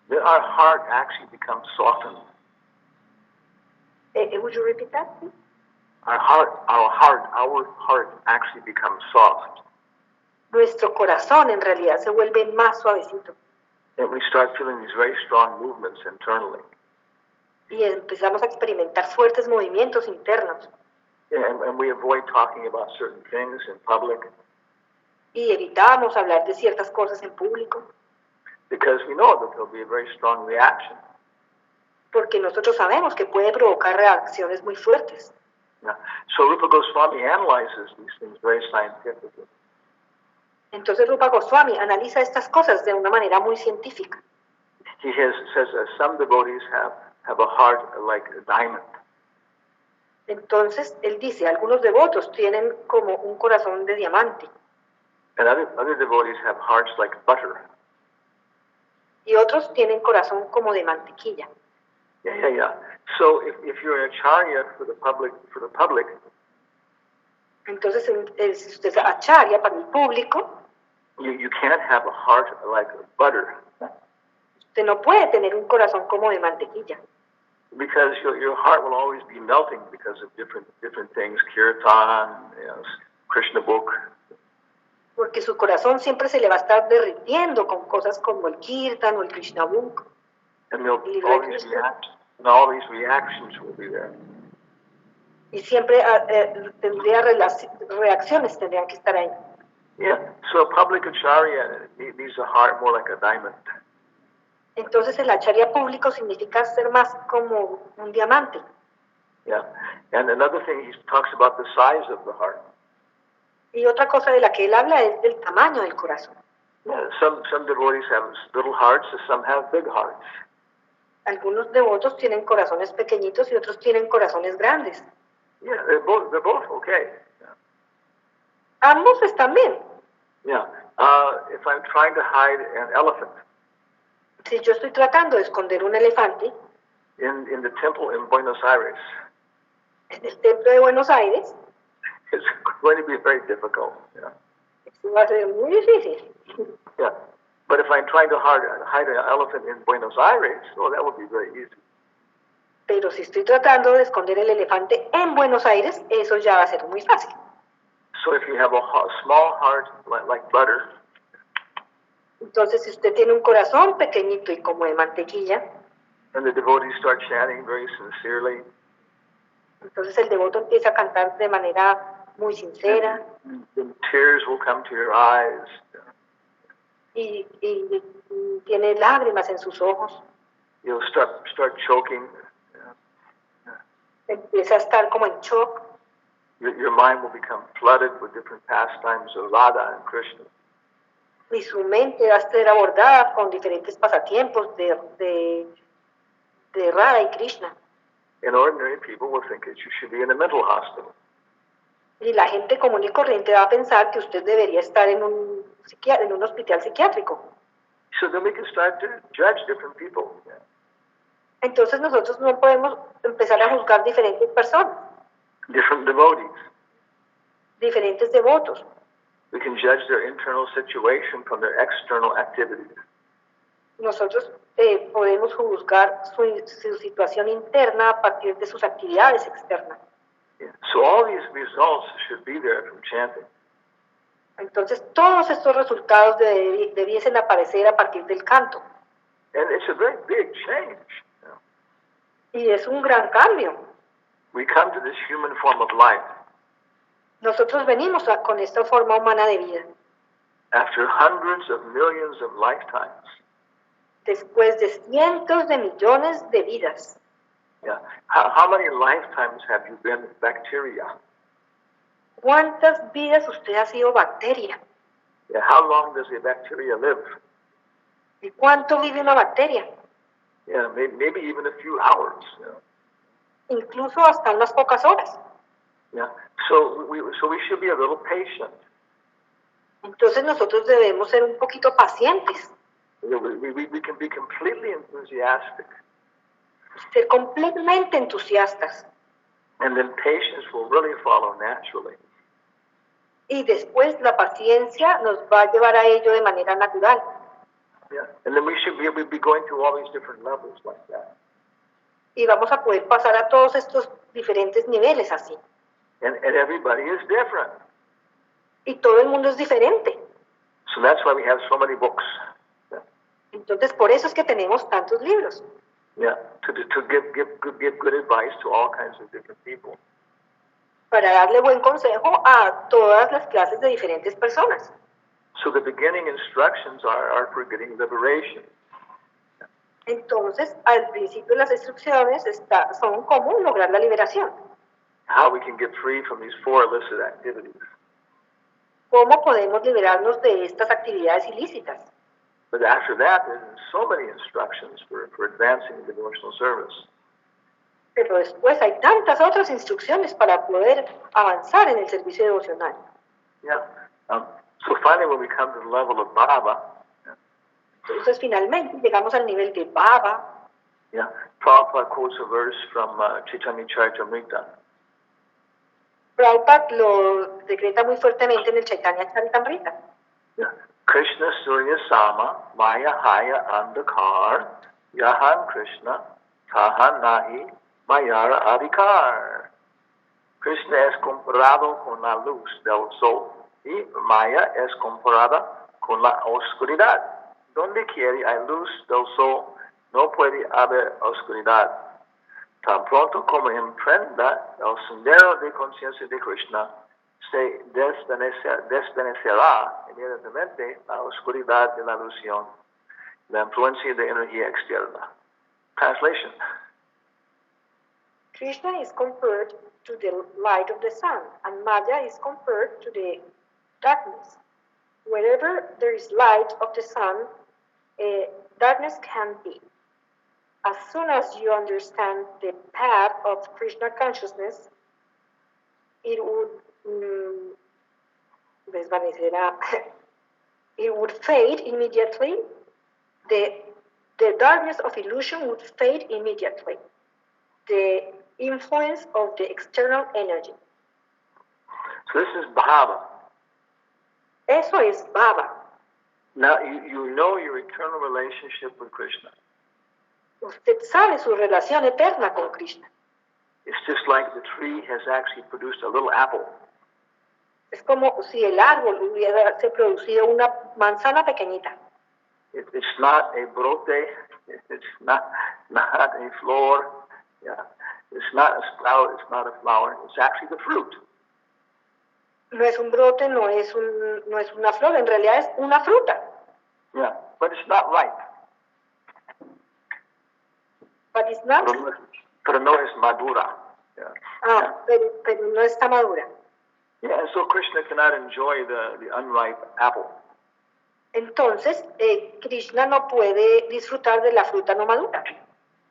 then our heart actually becomes softened. Would you repeat that? Our heart actually becomes soft. Nuestro corazón en realidad se vuelve más suavecito. And we start feeling these very strong movements internally. Y empezamos a experimentar fuertes movimientos internos. And we avoid talking about certain things in public. Y evitamos hablar de ciertas cosas en público. Because we know that there'll be a very strong reaction. Porque nosotros sabemos que puede provocar reacciones muy fuertes. Yeah. So Rupa Goswami analyzes these things very scientifically. Entonces Rupa Goswami analiza estas cosas de una manera muy científica. He says some devotees have a heart like a diamond. Entonces él dice, algunos devotos tienen como un corazón de diamante. And other devotees have hearts like butter. Y otros tienen corazón como de mantequilla. Yeah. So if you're an acharya for the public, entonces si usted es acharya para el público, you can't have a heart like butter. Usted no puede tener un corazón como de mantequilla. Because your heart will always be melting because of different things, kirtan, Krishna book. Porque su corazón siempre se le va a estar derritiendo con cosas como el kirtan o el Krishna book. And all these reactions will be there. Y siempre tendría reacciones tendrían que estar ahí. Yeah, so public acharya needs a heart more like a diamond. Entonces el acharya público significa ser más como un diamante. Yeah. And another thing, he talks about the size of the heart. Y otra cosa de la que él habla es del tamaño del corazón. Yeah, some devotees have little hearts, and some have big hearts. Algunos devotos tienen corazones pequeñitos y otros tienen corazones grandes. Yeah, they're both okay. Yeah. Ambos están bien. Yeah. If I'm trying to hide an elephant Si yo estoy tratando de esconder un elefante in the temple in Buenos Aires, en el templo de Buenos Aires, it's going to be very difficult. Yeah. eso va a ser muy difícil. Yeah. But if I'm trying to hide an elephant in Buenos Aires, oh, that would be very easy. Pero si estoy tratando de esconder el elefante en Buenos Aires, eso ya va a ser muy fácil. So if you have a small heart like butter, Entonces, si usted tiene un corazón pequeñito y como de mantequilla, and the devotees start chanting very sincerely, entonces el devoto empieza a cantar de manera muy sincera then tears will come to your eyes. y tiene lágrimas en sus ojos. You'll start choking. Empieza a estar como en shock. Your mind will become flooded with different pastimes of Radha and Krishna. Y su mente va a ser abordada con diferentes pasatiempos de Radha y Krishna. And ordinary people will think that you should be in a mental hospital. Y la gente común y corriente va a pensar que usted debería estar en un hospital psiquiátrico. So then we can start to judge different people. Entonces nosotros no podemos empezar a juzgar diferentes personas, Different devotees. diferentes devotos. We can judge their internal situation from their external activities. Nosotros podemos juzgar su situación interna a partir de sus actividades externas. Yeah. So all these results should be there from chanting. Entonces todos estos resultados debiesen aparecer a partir del canto. And it's a very big change. Y es un gran cambio. We come to this human form of life Nosotros venimos con esta forma humana de vida after hundreds of millions of lifetimes. después de cientos de millones de vidas. Yeah. How many lifetimes have you been bacteria? ¿Cuántas vidas usted ha sido bacteria? Yeah. How long does a bacteria live? ¿Y cuánto vive una bacteria? Yeah, maybe even a few hours. Incluso hasta unas pocas horas. Yeah. So we should be a little patient. Entonces nosotros debemos ser un poquito pacientes, We can be completely enthusiastic, ser completamente entusiastas. and then patience will really follow naturally. Y después la paciencia nos va a llevar a ello de manera natural. Yeah. And then we should be going through all these different levels like that. Y vamos a poder pasar a todos estos diferentes niveles así. And everybody is different. Y todo el mundo es diferente. So that's why we have so many books. Entonces por eso es que tenemos tantos libros. Yeah, to give good advice to all kinds of different people. Para darle buen consejo a todas las clases de diferentes personas. So the beginning instructions are for getting liberation. Entonces, al principio las instrucciones son cómo lograr la liberación. How we can get free from these four illicit activities. ¿Cómo podemos liberarnos de estas actividades ilícitas? But after that, there's so many instructions for advancing devotional service. Pero después hay tantas otras instrucciones para poder avanzar en el servicio devocional. Yeah. So finally, when we come to the level of Baba, Entonces, finalmente, llegamos al nivel de Baba. yeah, Prabhupada quotes a verse from Chaitanya Charitamrita. Prabhupada lo decreta muy fuertemente en el Chaitanya Charitamrita. Yeah. Krishna Surya Sama, Maya Haya Andhakar, Yahan Krishna, Tahan Nahi, Mayara Adhikar. Krishna es comparado con la luz del sol y Maya es comparada con la oscuridad. Donde quiera hay luz del sol, no puede haber oscuridad. Tan pronto como emprenda el sendero de conciencia de Krishna, se desvanecerá inmediatamente la oscuridad de la ilusión la influencia de energía externa. Translation. Krishna is compared to the light of the sun, and Maya is compared to the darkness. Wherever there is light of the sun, darkness can be. As soon as you understand the path of Krishna consciousness, it would it would fade immediately. The darkness of illusion would fade immediately. The influence of the external energy. So this is bhava. Eso es bhava. Now you know your eternal relationship with Krishna. Usted sabe su relación eterna con Krishna. It's just like the tree has actually produced a little apple. Es como si el árbol hubiera producido una manzana pequeñita. It's not a brote. It's not a flor. Yeah. It's not a sprout. It's not a flower. It's actually the fruit. No es un brote, no es una flor. En realidad es una fruta. Yeah, but it's not ripe. But it's not. Pero no es madura. Yeah. Pero no está madura. Yeah, and so Krishna cannot enjoy the unripe apple. Entonces, Krishna no puede disfrutar de la fruta no madura.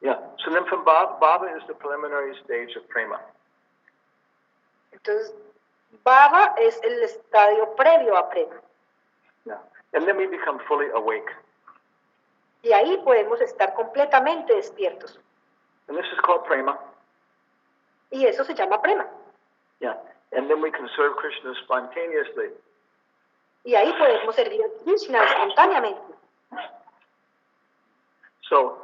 Yeah, so then from bhava is the preliminary stage of prema. Entonces, bhava es el estadio previo a prema. Yeah, and then we become fully awake. Y ahí podemos estar completamente despiertos. And this is called prema. Y eso se llama prema. Yeah, and then we can serve Krishna spontaneously. Y ahí podemos servir a Krishna espontáneamente. So,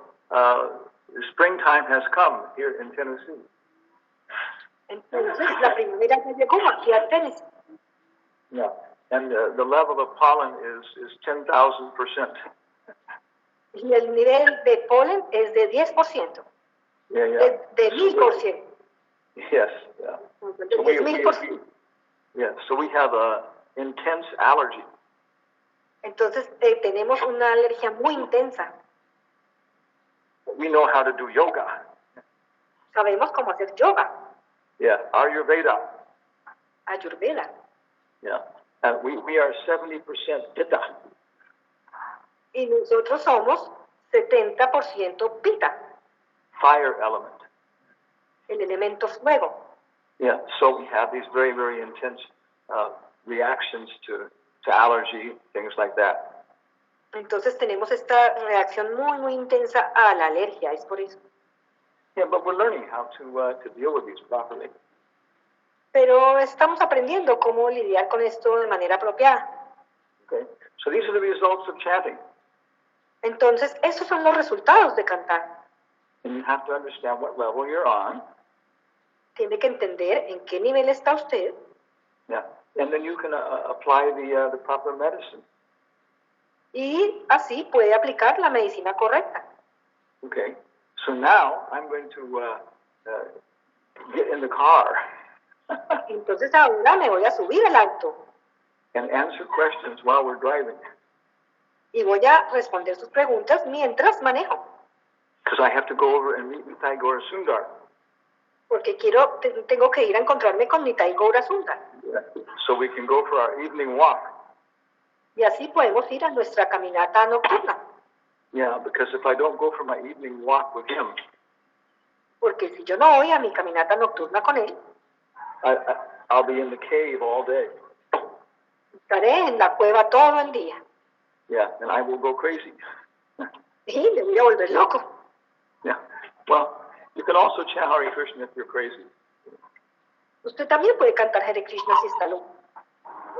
springtime has come here in Tennessee. Entonces, la primavera ya llegó aquí a Tennessee. Yeah, and the level of pollen is 10,000%. Y el nivel de polen es de 10%. Yeah, yeah. De 1000%. Yes, yeah. De 10,000%. Yeah, so we have a intense allergy. Entonces, tenemos una alergia muy intensa. We know how to do yoga. Sabemos cómo hacer yoga. Yeah, Ayurveda. Ayurveda. Yeah, and we are 70% pitta. Y nosotros somos 70% pita. Fire element. El elemento fuego. Yeah, so we have these very, very intense reactions to allergy, things like that. Entonces tenemos esta reacción muy, muy intensa a la alergia, es por eso. Yeah, but we're learning how to deal with these properly. Pero estamos aprendiendo cómo lidiar con esto de manera apropiada. Okay, so these are the results of chanting. Entonces, esos son los resultados de cantar. And you have to understand what level you're on. Tiene que entender en qué nivel está usted. Yeah, and then you can apply the proper medicine. Y así puede aplicar la medicina correcta. Okay, so now I'm going to get in the car. Entonces ahora me voy a subir al auto. And answer questions while we're driving. Y voy a responder sus preguntas mientras manejo. Because I have to go over and meet Nitai Gaura Sundar. Porque tengo que ir a encontrarme con Nitai Gaura Sundar. Yeah. So we can go for our evening walk. Y así podemos ir a nuestra caminata nocturna. Yeah, because if I don't go for my evening walk with him, porque si yo no voy a mi caminata nocturna con él, I'll be in the cave all day. Estaré en la cueva todo el día. Yeah, and I will go crazy. Y me voy a volver loco. Yeah. Well, you can also chant Hare Krishna if you're crazy. Usted también puede cantar Hare Krishna si está loco.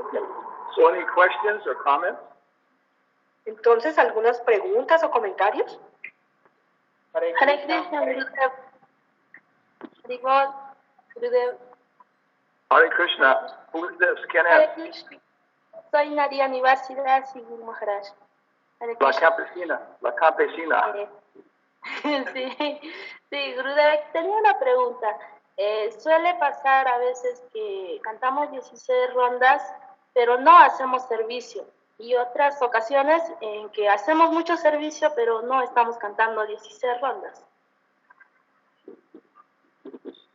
Okay. So any questions or comments? Entonces, ¿algunas preguntas o comentarios? Hare Krishna, Gurudev. Gurudev. Hare Krishna. Who is this? ¿Quién Hare es? Krishna. Soy Nadia Nivarsidad Guru Maharaj. Hare La Krishna. campesina. La campesina. Sí, Gurudev, tenía una pregunta. Suele pasar a veces que cantamos 16 rondas, pero no hacemos servicio. y otras ocasiones en que hacemos mucho servicio, pero no estamos cantando 16 rondas.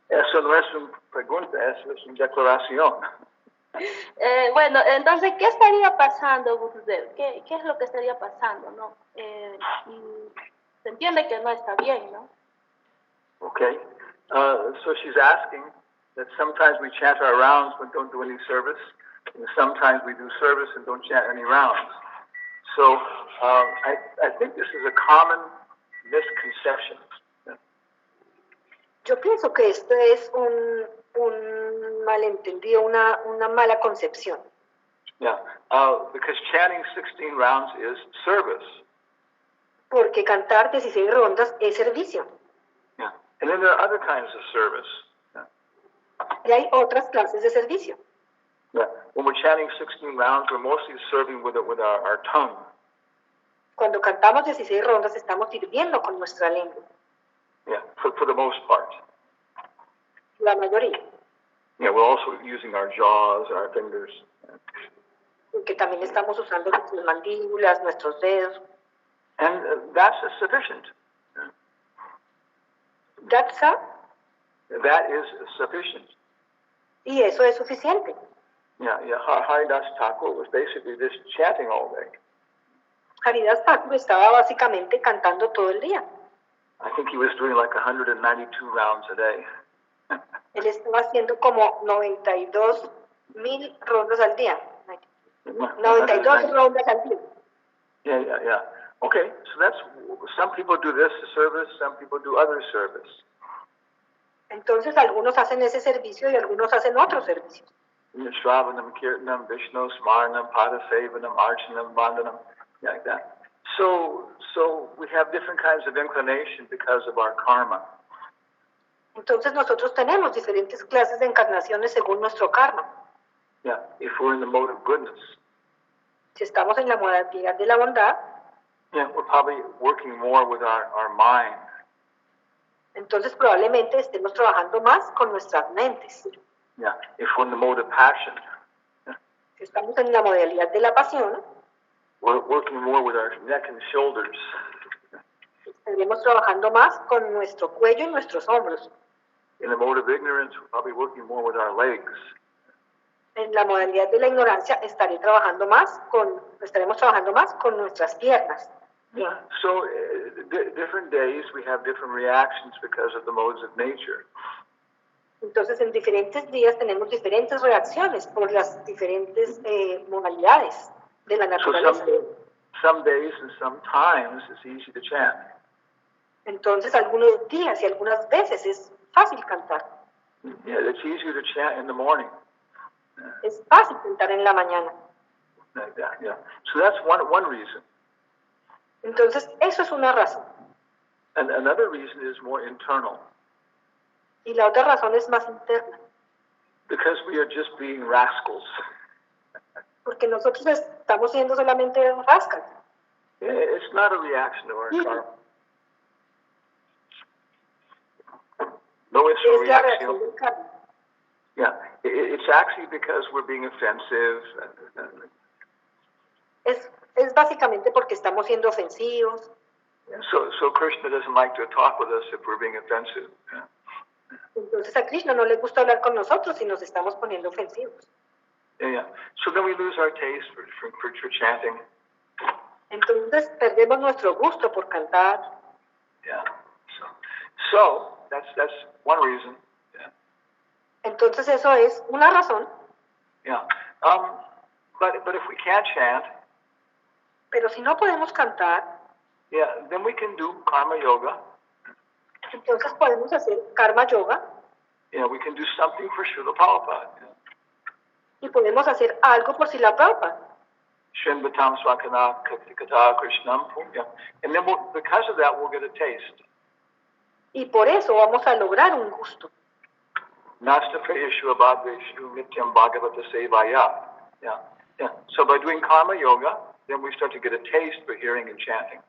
Eso no es una pregunta, eso es una declaración. Bueno, entonces, ¿qué estaría pasando, Gurudev? ¿Qué es lo que estaría pasando, no? Y se entiende que no está bien, ¿no? Okay. So she's asking that sometimes we chant our rounds but don't do any service, and sometimes we do service and don't chant any rounds. So I think this is a common misconception. Yo pienso que esto es un malentendido, una mala concepción. Yeah, because chanting 16 rounds is service. Porque cantar 16 rondas es servicio. Yeah, and then there are other kinds of service. Yeah. Y hay otras clases de servicio. Yeah. When we're chanting 16 rounds, we're mostly serving with our tongue. Cuando cantamos 16 rondas, estamos sirviendo con nuestra lengua. Yeah, for the most part. La mayoría. Yeah, we're also using our jaws, our fingers. Porque también estamos usando nuestras mandíbulas, nuestros dedos. And that's sufficient. That is sufficient. Y eso es suficiente. Yeah. Haridas Thakur was basically just chanting all day. Haridas Thakur estaba básicamente cantando todo el día. I think he was doing like 192 rounds a day. Él estaba haciendo como 92,000 rondas al día. 92 rondas al día. Yeah. Okay, so that's, some people do this service, some people do other service. Entonces algunos hacen ese servicio y algunos hacen otro servicio. Shravanam, Kirtanam, Vishnu, Smaranam, Padasevanam, Archanam, Vandanam, like that. So we have different kinds of inclination because of our karma. Entonces nosotros tenemos diferentes clases de encarnaciones según nuestro karma. Yeah, if we're in the mode of goodness. Si estamos en la modalidad de la bondad, yeah, we're probably working more with our mind. Entonces probablemente estemos trabajando más con nuestras mentes. Yeah, if we're in the mode of passion. Yeah. Si estamos en la modalidad de la pasión, we're working more with our neck and shoulders. Estaremos trabajando más con nuestro cuello y nuestros hombros. In the mode of ignorance, we're probably working more with our legs. En la modalidad de la ignorancia estaremos trabajando más con nuestras piernas. Yeah, so different days we have different reactions because of the modes of nature. Entonces en diferentes días tenemos diferentes reacciones por las diferentes modalidades de la naturaleza. So some days and some times it's easy to chant. Entonces algunos días y algunas veces es fácil cantar. Yeah, it's easier to chant in the morning. Es fácil cantar en la mañana. Like that, yeah. So that's one reason. Entonces eso es una razón. And another reason is more internal. Y la otra razón es más interna. Because we are just being rascals. Porque nosotros estamos siendo solamente rascas. Yeah, it's not a reaction to our karma. No, it's a reaction. Yeah, it's actually because we're being offensive. Es básicamente porque estamos siendo ofensivos. So Krishna doesn't like to talk with us if we're being offensive. Yeah. Entonces a Krishna no le gusta hablar con nosotros si nos estamos poniendo ofensivos. Yeah. So then we lose our taste for chanting. Entonces perdemos nuestro gusto por cantar. Yeah. So that's one reason. Yeah. Entonces eso es una razón. Yeah. But if we can't chant. Pero si no podemos cantar. Yeah. Then we can do karma yoga. Entonces podemos hacer karma yoga. Yeah, we can do something for Srila Prabhupada. Yeah. Y podemos hacer algo por Srila Prabhupada. Shinvatam Swakana Kata Krishnam. Yeah. And then because of that, we'll get a taste. Y por eso vamos a lograr un gusto. Nasta Prayeshu Abhadreshu Nityam Bhagavata Sevaya. Yeah. So by doing karma yoga, then we start to get a taste for hearing and chanting.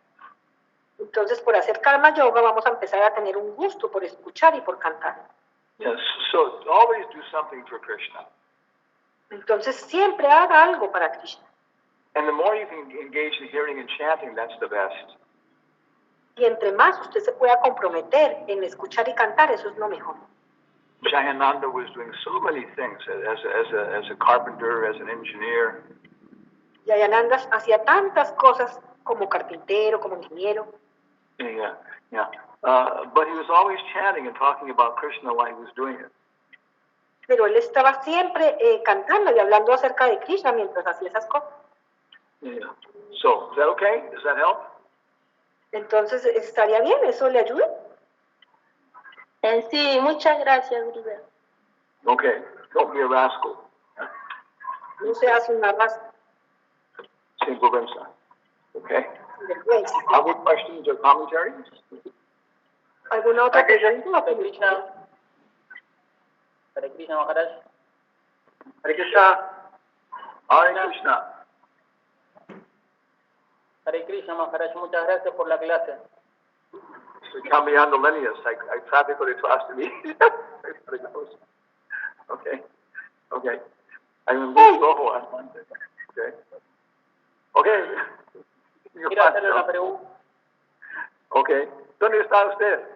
Entonces, por hacer karma yoga, vamos a empezar a tener un gusto por escuchar y por cantar. Yes, so always do something for Krishna. Entonces, siempre haga algo para Krishna. And the more you can engage in hearing and chanting, that's the best. Y entre más usted se pueda comprometer en escuchar y cantar, eso es lo mejor. Jayananda was doing so many things as a carpenter, as an engineer. Yayananda hacía tantas cosas como carpintero, como ingeniero. Yeah, yeah. But he was always chanting and talking about Krishna while he was doing it. Pero él estaba siempre cantando y hablando acerca de Krishna mientras hacía esas cosas. Yeah. So, is that okay? Does that help? Entonces, ¿estaría bien? ¿Eso le ayuda? Sí, muchas gracias, Gurudev. Okay. Don't be a rascal. No se hace una raza. Sin vergüenza. Okay. Sin vergüenza. Other questions or commentaries? ¿Alguna otra pregunta? Hare Krishna. Hare Krishna, Maharaj. Hare Krishna. Hare Krishna. Hare Krishna, Maharaj. Muchas gracias por la clase. Se cambiando líneas. Hay tráfico detrás de mí. Okay. Okay. Hay un bus rojo adelante. Okay. Okay. Quiero hacerle una pregunta. Okay. ¿Dónde está usted?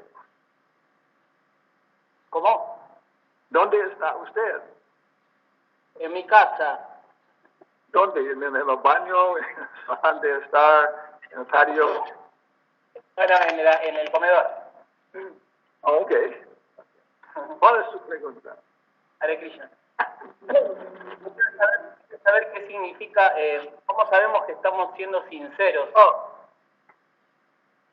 ¿Cómo? ¿Dónde está usted? En mi casa. ¿Dónde? ¿En el baño? ¿Dónde está? ¿En el patio? Bueno, en el comedor. Oh, okay. ¿Cuál es su pregunta? Hare Krishna. Saber qué significa, cómo sabemos que estamos siendo sinceros.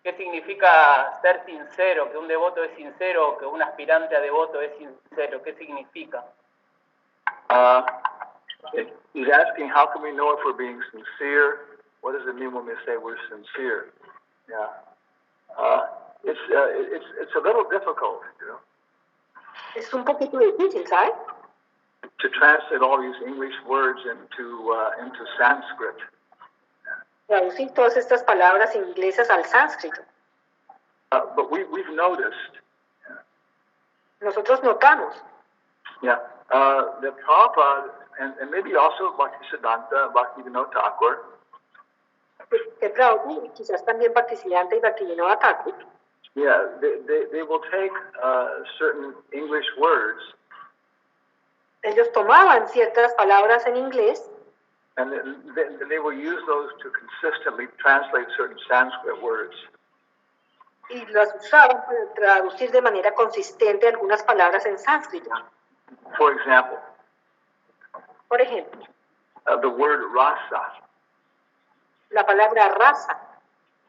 ¿Qué significa ser sincero? Que un devoto es sincero, que un aspirante a devoto es sincero. ¿Qué significa? He's asking, how can we know if we're being sincere? What does it mean when we say we're sincere? Yeah. It's a little difficult, you know. Es un poquito difícil, ¿sabes? To translate all these English words into Sanskrit. Traducir todas estas palabras inglesas al sánscrito. But we've noticed. Nosotros notamos. Yeah. The Prabhupada and maybe also Bhaktisiddhanta, Bhaktivinoda Thakur. Que Prabhupada y quizás también Bhaktisiddhanta y Bhaktivinoda Thakur. Yeah, they will take certain English words. Ellos tomaban ciertas palabras en inglés. And they will use those to consistently translate certain Sanskrit words. Y las usaban para traducir de manera consistente algunas palabras en sánscrito. For example, Por ejemplo, the word rasa. la palabra raza.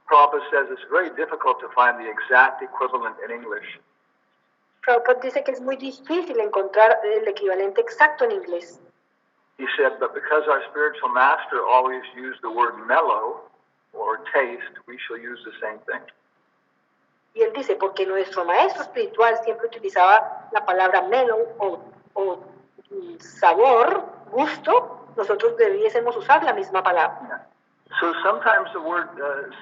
Prabhupada says it's very difficult to find the exact equivalent in English. Prabhupada dice que es muy difícil encontrar el equivalente exacto en inglés. He said, but because our spiritual master always used the word mellow or taste, we shall use the same thing. Y él dice, porque nuestro maestro espiritual siempre utilizaba la palabra mellow o sabor, gusto, nosotros debiésemos usar la misma palabra. Yeah. So sometimes the word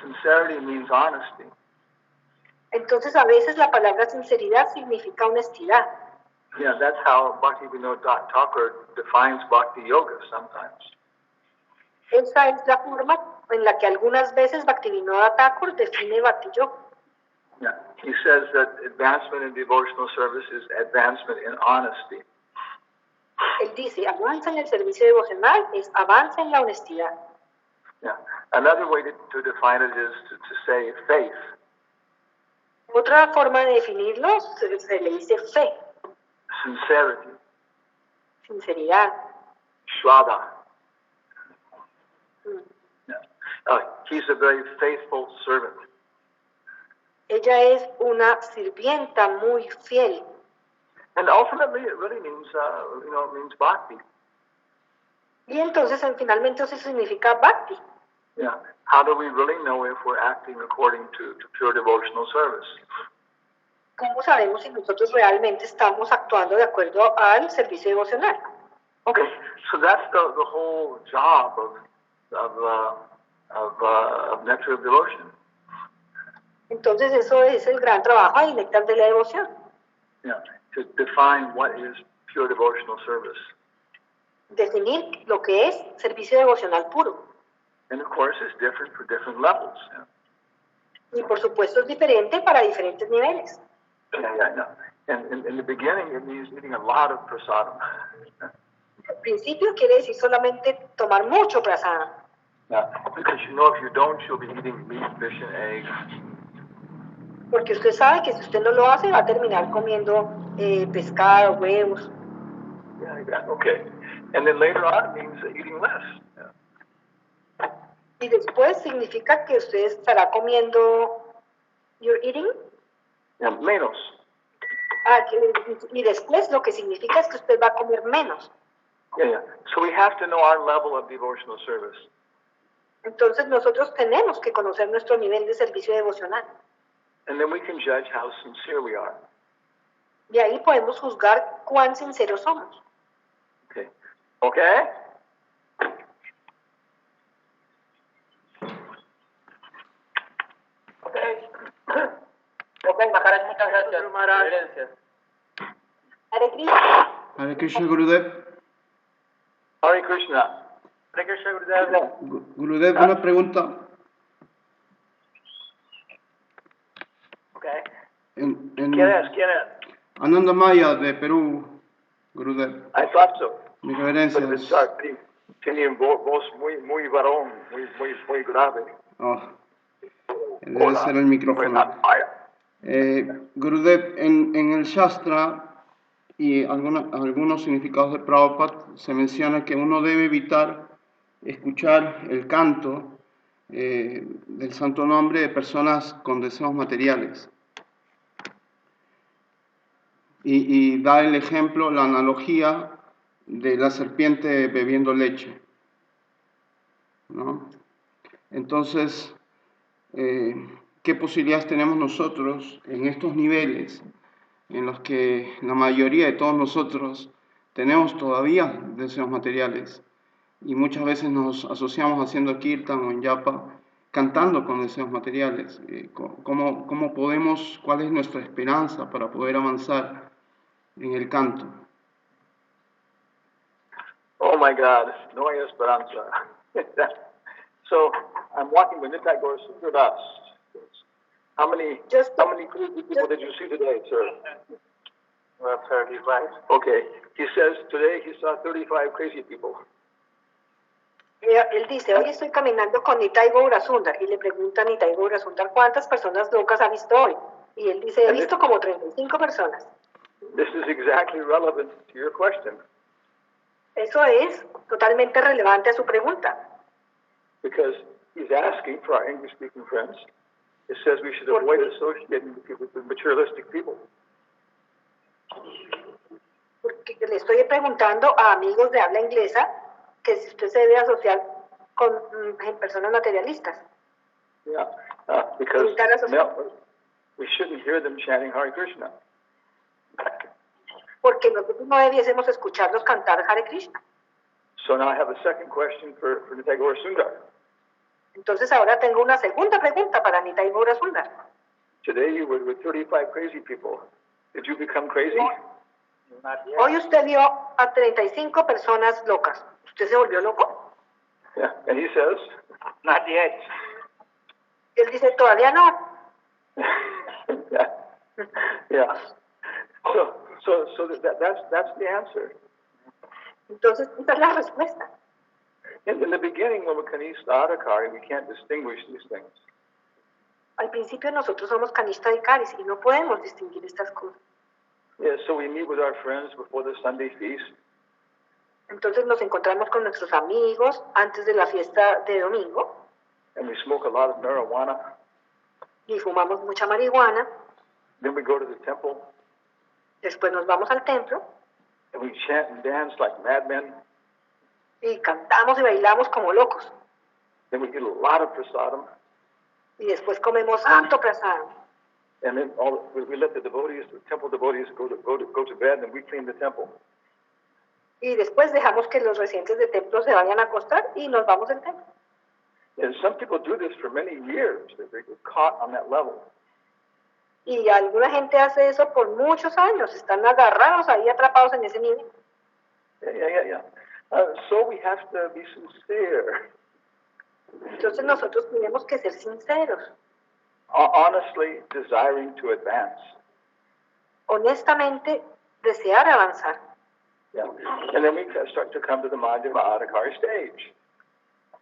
sincerity means honesty. Entonces a veces la palabra sinceridad significa honestidad. Yeah, that's how Bhaktivinoda Thakur defines Bhakti Yoga sometimes. Esa es la forma en la que algunas veces Bhaktivinoda Thakur define Bhakti Yoga. Yeah. He says that advancement in devotional service is advancement in honesty. Él dice, avanza en el servicio devocional es avanza en la honestidad. Yeah. Another way to define it is to say faith. Otra forma de definirlo se le dice fe, Sincerity. sinceridad. Shraddha. Yeah. He's a very faithful servant. Ella es una sirvienta muy fiel. And ultimately it really means, it means bhakti. Y entonces finalmente eso significa bhakti. Yeah. How do we really know if we're acting according to pure devotional service? ¿Cómo sabemos si nosotros realmente estamos actuando de acuerdo al servicio devocional? Okay, so that's the whole job of Nectar of Devotion. Entonces eso es el gran trabajo del néctar de la devoción. Yeah, to define what is pure devotional service. Definir lo que es servicio devocional puro. And of course, it's different for different levels. Y por supuesto es diferente para diferentes niveles. Yeah. And in the beginning, it means eating a lot of prasadam. Al principio quiere decir solamente tomar mucho prasadam. Yeah, because you know if you don't, you'll be eating meat, fish, and eggs. Porque usted sabe que si usted no lo hace va a terminar comiendo pescado, huevos. Yeah, okay. And then later on, it means eating less. Yeah. Y después significa que usted estará comiendo, you're eating? Yeah, menos. Y después lo que significa es que usted va a comer menos. Yeah. So we have to know our level of devotional service. Entonces nosotros tenemos que conocer nuestro nivel de servicio devocional. And then we can judge how sincere we are. Y ahí podemos juzgar cuán sinceros somos. Okay. Okay? Ok, Maharaj, muchas gracias. Reverencias. Hare Krishna. Hare Krishna, Gurudev. Hare Krishna. Hare Krishna, Gurudev. Gurudev, una pregunta. Okay. ¿Quién es? Ananda Maya, de Perú, Gurudev. I thought so. Mis But reverencias. tenía voz muy varón, muy grave. Oh, debe ser el micrófono. Gurudev, en el Shastra y algunos significados de Prabhupada se menciona que uno debe evitar escuchar el canto del santo nombre de personas con deseos materiales. Y da el ejemplo, la analogía de la serpiente bebiendo leche, ¿no? Entonces, ¿qué posibilidades tenemos nosotros en estos niveles en los que la mayoría de todos nosotros tenemos todavía deseos materiales y muchas veces nos asociamos haciendo kirtan o en yapa cantando con deseos materiales? ¿Cómo podemos, cuál es nuestra esperanza para poder avanzar en el canto? Oh my God, no hay esperanza. So I'm walking with Nitai Gaur Sundardas. How many crazy people did you see today, sir? Well, 35. Okay. He says today he saw 35 crazy people. Él dice, hoy estoy caminando con Nitai Gaura Sundar, y le pregunta a Nitai Gaura Sundar cuántas personas locas ha visto hoy. Y él dice, he visto como 35 personas. This is exactly relevant to your question. Eso es totalmente relevante a su pregunta. Because he's asking for our English-speaking friends. It says we should avoid associating with materialistic people. Porque le estoy preguntando a amigos de habla inglesa que si usted se debe asociar con personas materialistas. Yeah, because we shouldn't hear them chanting Hare Krishna. Porque nosotros no debiésemos escucharlos cantar Hare Krishna. So now I have a second question for Nitai Gaur Sundar. Entonces ahora tengo una segunda pregunta para Nitai Gaura Sundar. Today you were with 35 crazy people. Did you become crazy? Hoy usted vio a 35 personas locas. ¿Usted se volvió loco? Yeah, and he says, not yet. Él dice, todavía no. Yeah. So that's the answer. Entonces, esa es la respuesta. In the beginning, when we're kanista adhikari, we can't distinguish these things. Al principio nosotros somos kanishta adhikaris y no podemos distinguir estas cosas. Yeah, so we meet with our friends before the Sunday feast. Entonces nos encontramos con nuestros amigos antes de la fiesta de domingo. And we smoke a lot of marijuana. Y fumamos mucha marihuana. Then we go to the temple. Después nos vamos al templo. And we chant and dance like madmen. Y cantamos y bailamos como locos. Then we get a lot of prasadam. Y después comemos harto prasadam. And then we let the devotees, the temple devotees, go to bed, and we clean the temple. Y después dejamos que los residentes de templo se vayan a acostar y nos vamos al templo. And some people do this for many years. They get caught on that level. Y alguna gente hace eso por muchos años. Están agarrados ahí, atrapados en ese nivel. Yeah. So we have to be sincere. Entonces nosotros tenemos que ser sinceros, honestly desiring to advance. honestamente desear avanzar. Yeah. And then we can start to come to the Madhyama Adhikari stage.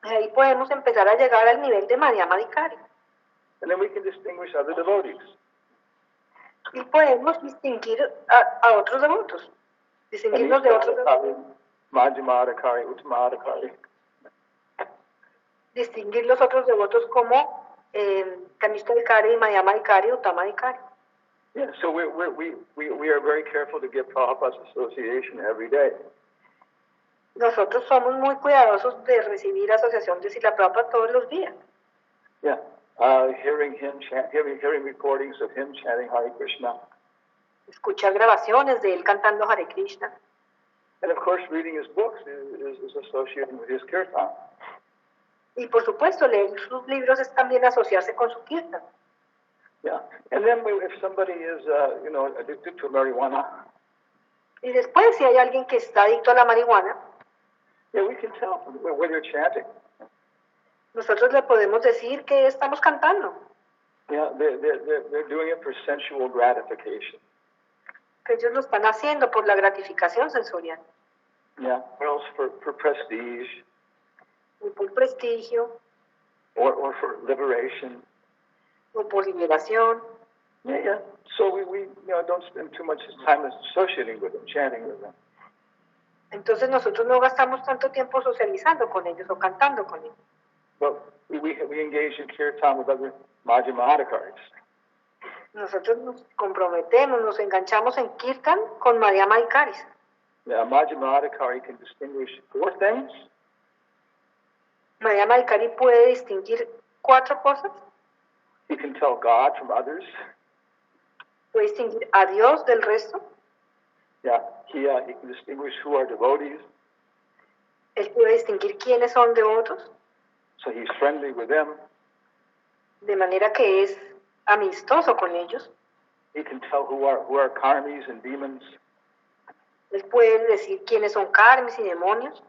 Ahí podemos empezar a llegar al nivel de Madhyama Adhikari. And then we can distinguish other devotees. Y podemos distinguir a otros devotos, distinguirnos de otros devotos. Madhyama Adhikari, Uttama Adhikari. Distinguir los otros devotos como Kanishta Adhikari, Madhyama Adhikari, Uttama Adhikari. Yeah, so we are very careful to get Prabhupada's association every day. Nosotros somos muy cuidadosos de recibir asociación de Srila Prabhupada todos los días. Yeah, hearing him chant, hearing recordings of him chanting Hare Krishna. Escuchar grabaciones de él cantando Hare Krishna. And of course, reading his books is associated with his kirtan. Y por supuesto, leer sus libros es también asociarse con su kirtan. Yeah, and then if somebody is, addicted to marijuana. Y después, si hay alguien que está adicto a la marihuana, yeah, we can tell when you're chanting. Nosotros le podemos decir que estamos cantando. Yeah, they're doing it for sensual gratification. Que ellos lo están haciendo por la gratificación sensorial. Yeah, or else for prestige. O por prestigio. Or for liberation. O por liberación. Yeah. So we don't spend too much time associating with them, chanting with them. Entonces nosotros no gastamos tanto tiempo socializando con ellos o cantando con ellos. But we engage in kirtan with other Madhyama Adhikaris. Nosotros nos comprometemos, nos enganchamos en kirtan con Madhyama Adhikaris. Yeah, Madhyama Adhikari can distinguish 4 things. Madhyama Adhikari puede distinguir 4 cosas. He can tell God from others. Puede distinguir a Dios del resto. Yeah, he can distinguish who are devotees. Él puede distinguir quiénes son devotos. So he's friendly with them. De manera que es amistoso con ellos. He can tell who are karmis and demons. Él puede decir quiénes son karmis y demonios.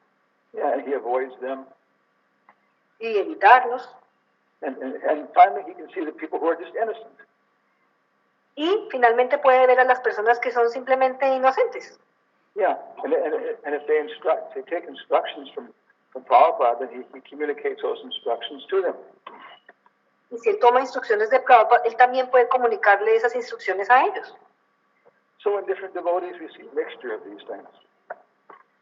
Yeah, and he avoids them. Y evitarlos. And finally he can see the people who are just innocent. Y finalmente puede ver a las personas que son simplemente inocentes. Yeah, and if they take instructions from Prabhupada, then he communicates those instructions to them. Y si él toma instrucciones de Prabhupada, él también puede comunicarle esas instrucciones a ellos. So in different devotees we see a mixture of these things.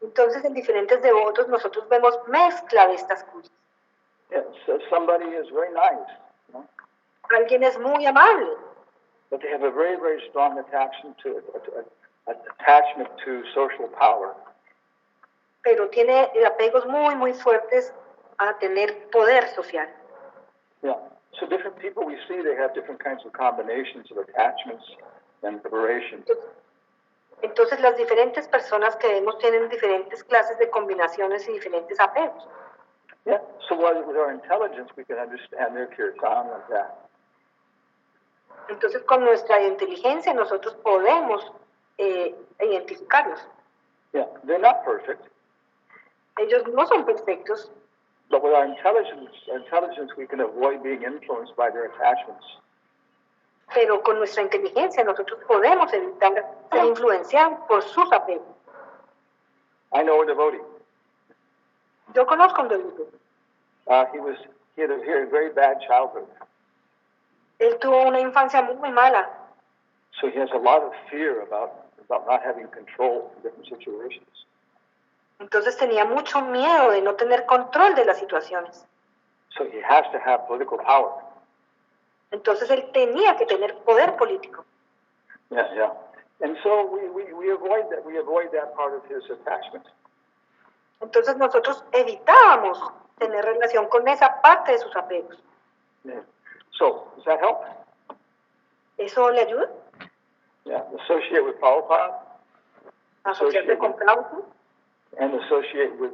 Entonces en diferentes devotos nosotros vemos mezcla de estas cosas. Yeah, so somebody is very nice. Alguien es muy amable. But they have a very, very strong attachment to social power. Pero tiene apegos muy, muy fuertes a tener poder social. Yeah. So different people we see, they have different kinds of combinations of attachments and liberation. Entonces las diferentes personas que vemos tienen diferentes clases de combinaciones y diferentes apegos. Yeah. So with our intelligence, we can understand their kirtan like that. Entonces, con nuestra inteligencia nosotros podemos identificarlos. Yeah, they're not perfect. Ellos no son perfectos. But with our intelligence, we can avoid being influenced by their attachments. Pero con nuestra inteligencia nosotros podemos evitar ser influenciados por sus apegos. I know a devotee. Yo conozco un devoto. He had a very bad childhood. Él tuvo una infancia muy mala. So he has a lot of fear about not having control in different situations. Entonces tenía mucho miedo de no tener control de las situaciones. So he has to have political power. Entonces él tenía que tener poder político. Yeah. And so we avoid that. We avoid that part of his attachment. Entonces nosotros evitábamos tener relación con esa parte de sus apegos. Yeah. So, does that help? ¿Eso le ayuda? Yeah. Associate with Prabhupada. Asociarse con Prabhupada. And associate with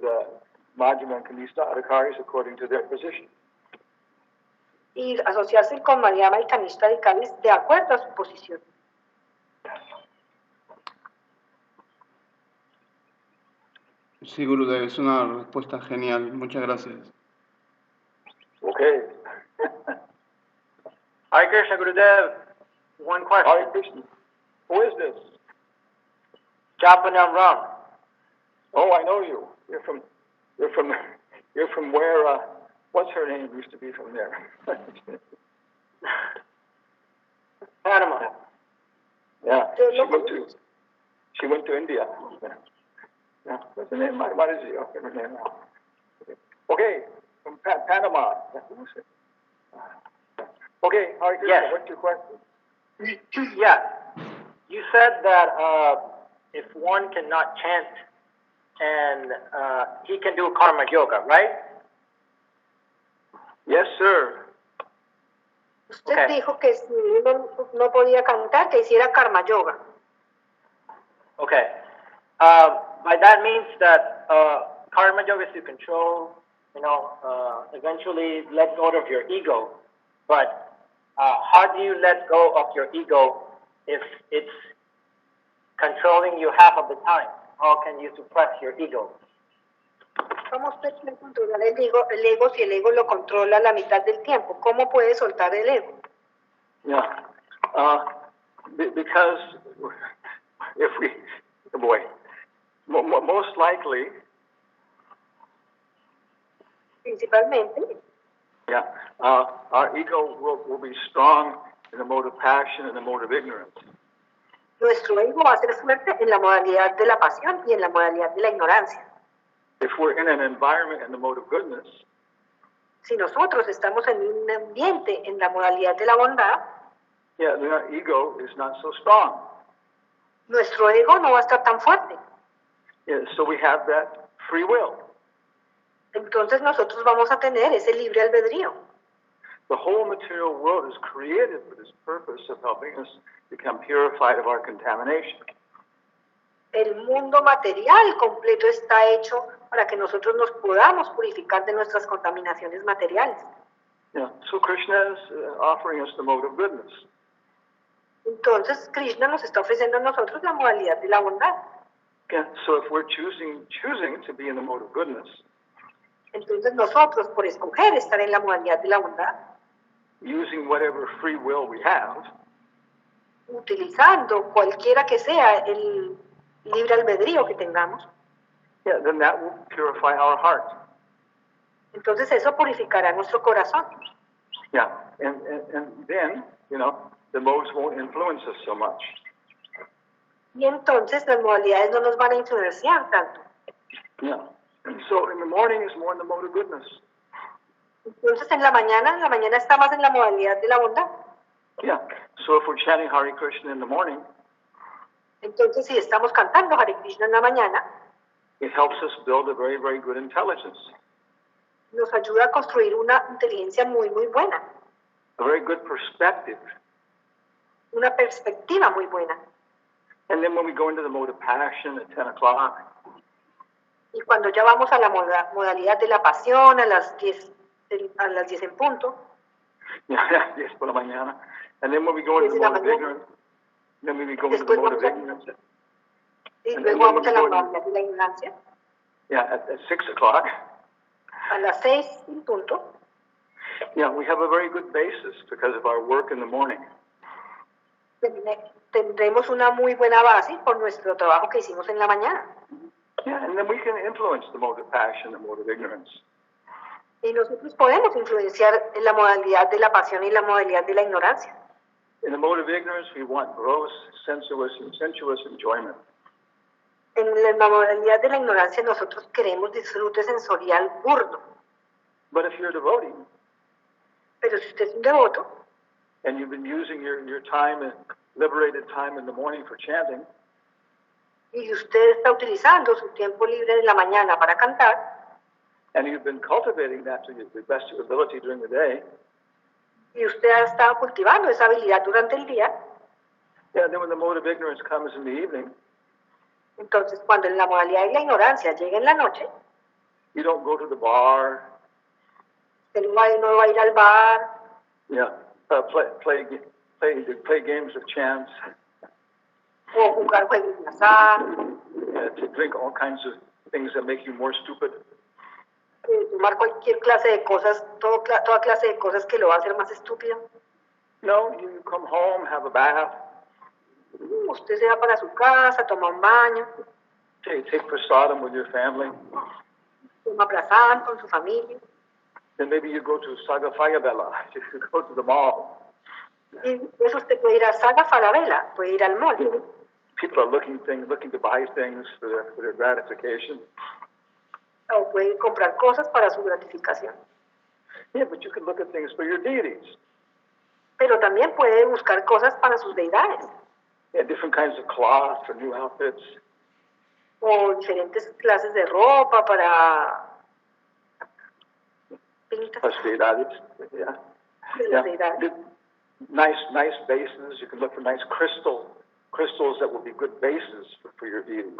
Madhyama and Kanishta Adhikaris according to their position. Y asociarse con Madhyama y Kanishta Adhikaris de acuerdo a su posición. Sí, Gurudev, es una respuesta genial. Muchas gracias. Okay. Hare Krishna, Gurudev. One question. Hare Krishna. Who is this? Japanam Ram. Oh, I know you. You're from where, what's her name used to be from there? Panama. Yeah, she went to India. Yeah, what's her name? What is it? Okay, her name now. Okay, from Panama. Okay, Hare Krishna, Yes. what's your question? Yeah. You said that if one cannot chant and he can do karma yoga, right? Yes, sir. Usted Okay. dijo que si uno no podía cantar, que hiciera karma yoga. Okay. By that means that karma yoga is to control, eventually let go of your ego. But how do you let go of your ego if it's controlling you half of the time? How can you suppress your ego? ¿Cómo usted puede controlar el ego si el ego lo controla la mitad del tiempo? ¿Cómo puede soltar el ego? Yeah. Because if we, most likely, Principalmente, yeah, our ego will be strong in the mode of passion and the mode of ignorance. nuestro ego va a ser fuerte en la modalidad de la pasión y en la modalidad de la ignorancia. If we're in an environment in the mode of goodness, Si nosotros estamos en un ambiente en la modalidad de la bondad, yeah, then our ego is not so strong. nuestro ego no va a estar tan fuerte. Yeah, so we have that free will. Entonces nosotros vamos a tener ese libre albedrío. The whole material world is created for this purpose of helping us become purified of our contamination. El mundo material completo está hecho para que nosotros nos podamos purificar de nuestras contaminaciones materiales. Yeah, so Krishna is offering us the mode of goodness. Entonces Krishna nos está ofreciendo a nosotros la modalidad de la bondad. Yeah, so if we're choosing to be in the mode of goodness, Entonces nosotros, por escoger estar en la modalidad de la bondad, using whatever free will we have, utilizando cualquiera que sea el libre albedrío que tengamos, yeah, then that will purify our heart. entonces eso purificará nuestro corazón. Yeah, and then, the modes won't influence us so much. Y entonces las modalidades no nos van a influenciar tanto. Yeah, and so in the morning is more in the mode of goodness. Entonces en la mañana está más en la modalidad de la bondad. Yeah, so if we're chanting Hare Krishna in the morning, Entonces si estamos cantando Hare Krishna en la mañana, it helps us build a very, very good intelligence, nos ayuda a construir una inteligencia muy, muy buena, a very good perspective. una perspectiva muy buena. And then when we go into the mode of passion at 10 o'clock, Y cuando ya vamos a la modalidad de la pasión a las 10 en punto, yeah, yes, por la mañana, and then when we go into the mode of ignorance, then we go into the mode of ignorance. y luego vamos a la modalidad de la ignorancia, Yeah, at 6 o'clock, a las 6 en punto, yeah, we have a very good basis because of our work in the morning. tendremos una muy buena base por nuestro trabajo que hicimos en la mañana. Yeah, and then we can influence the mode of passion, the mode of ignorance. Y nosotros podemos influenciar en la modalidad de la pasión y la modalidad de la ignorancia. In the mode of ignorance, we want gross, sensuous enjoyment. En la modalidad de la ignorancia nosotros queremos disfrute sensorial burdo. But if you're a devotee, Pero si usted es un devoto and you've been using your time, liberated time in the morning for chanting, y usted está utilizando su tiempo libre de la mañana para cantar, and you've been cultivating that to the best of your ability during the day, y usted ha estado cultivando esa habilidad durante el día, yeah, then when the mode of ignorance comes in the evening, entonces cuando en la modalidad de la ignorancia llegue en la noche, you don't go to the bar, usted no va a ir al bar, yeah, play games of chants, o jugar juegos de azar, to drink all kinds of things that make you more stupid. tomar cualquier clase de cosas, toda clase de cosas que lo va a hacer más estúpido. No, you come home, have a bath. Usted se va para su casa, toma un baño, Take prasadam with your family. toma prasadam con su familia. Then maybe you go to Saga Fayabella. You go to the mall. Y eso usted puede ir a Saga Falabella, puede ir al mall. People are looking to buy things for their gratification. O puede comprar cosas para su gratificación. Yeah, but you can look at things for your deities. Pero también puede buscar cosas para sus deidades. Yeah, different kinds of cloth for new outfits. O diferentes clases de ropa para pintas. Plus deidades. Yeah. De las deidades. Nice bases. You can look for nice crystals that will be good bases for your deities.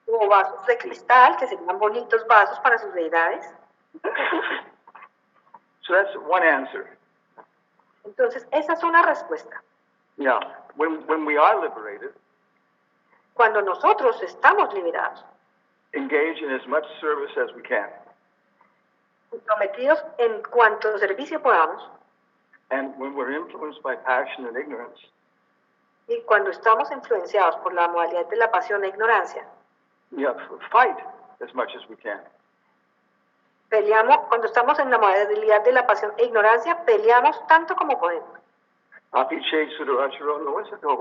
O vasos de cristal, que serían bonitos vasos para sus deidades. So that's one answer. Entonces, esa es una respuesta. Yeah. When we are liberated, Cuando nosotros estamos liberados, engage in as much service as we can. comprometidos en cuanto servicio podamos, And when we're influenced by passion and ignorance, y cuando estamos influenciados por la modalidad de la pasión e ignorancia, yeah, fight as much as we can. peleamos, cuando estamos en la modalidad de la pasión e ignorancia, peleamos tanto como podemos. Apiche Sudaracharo, no es esto,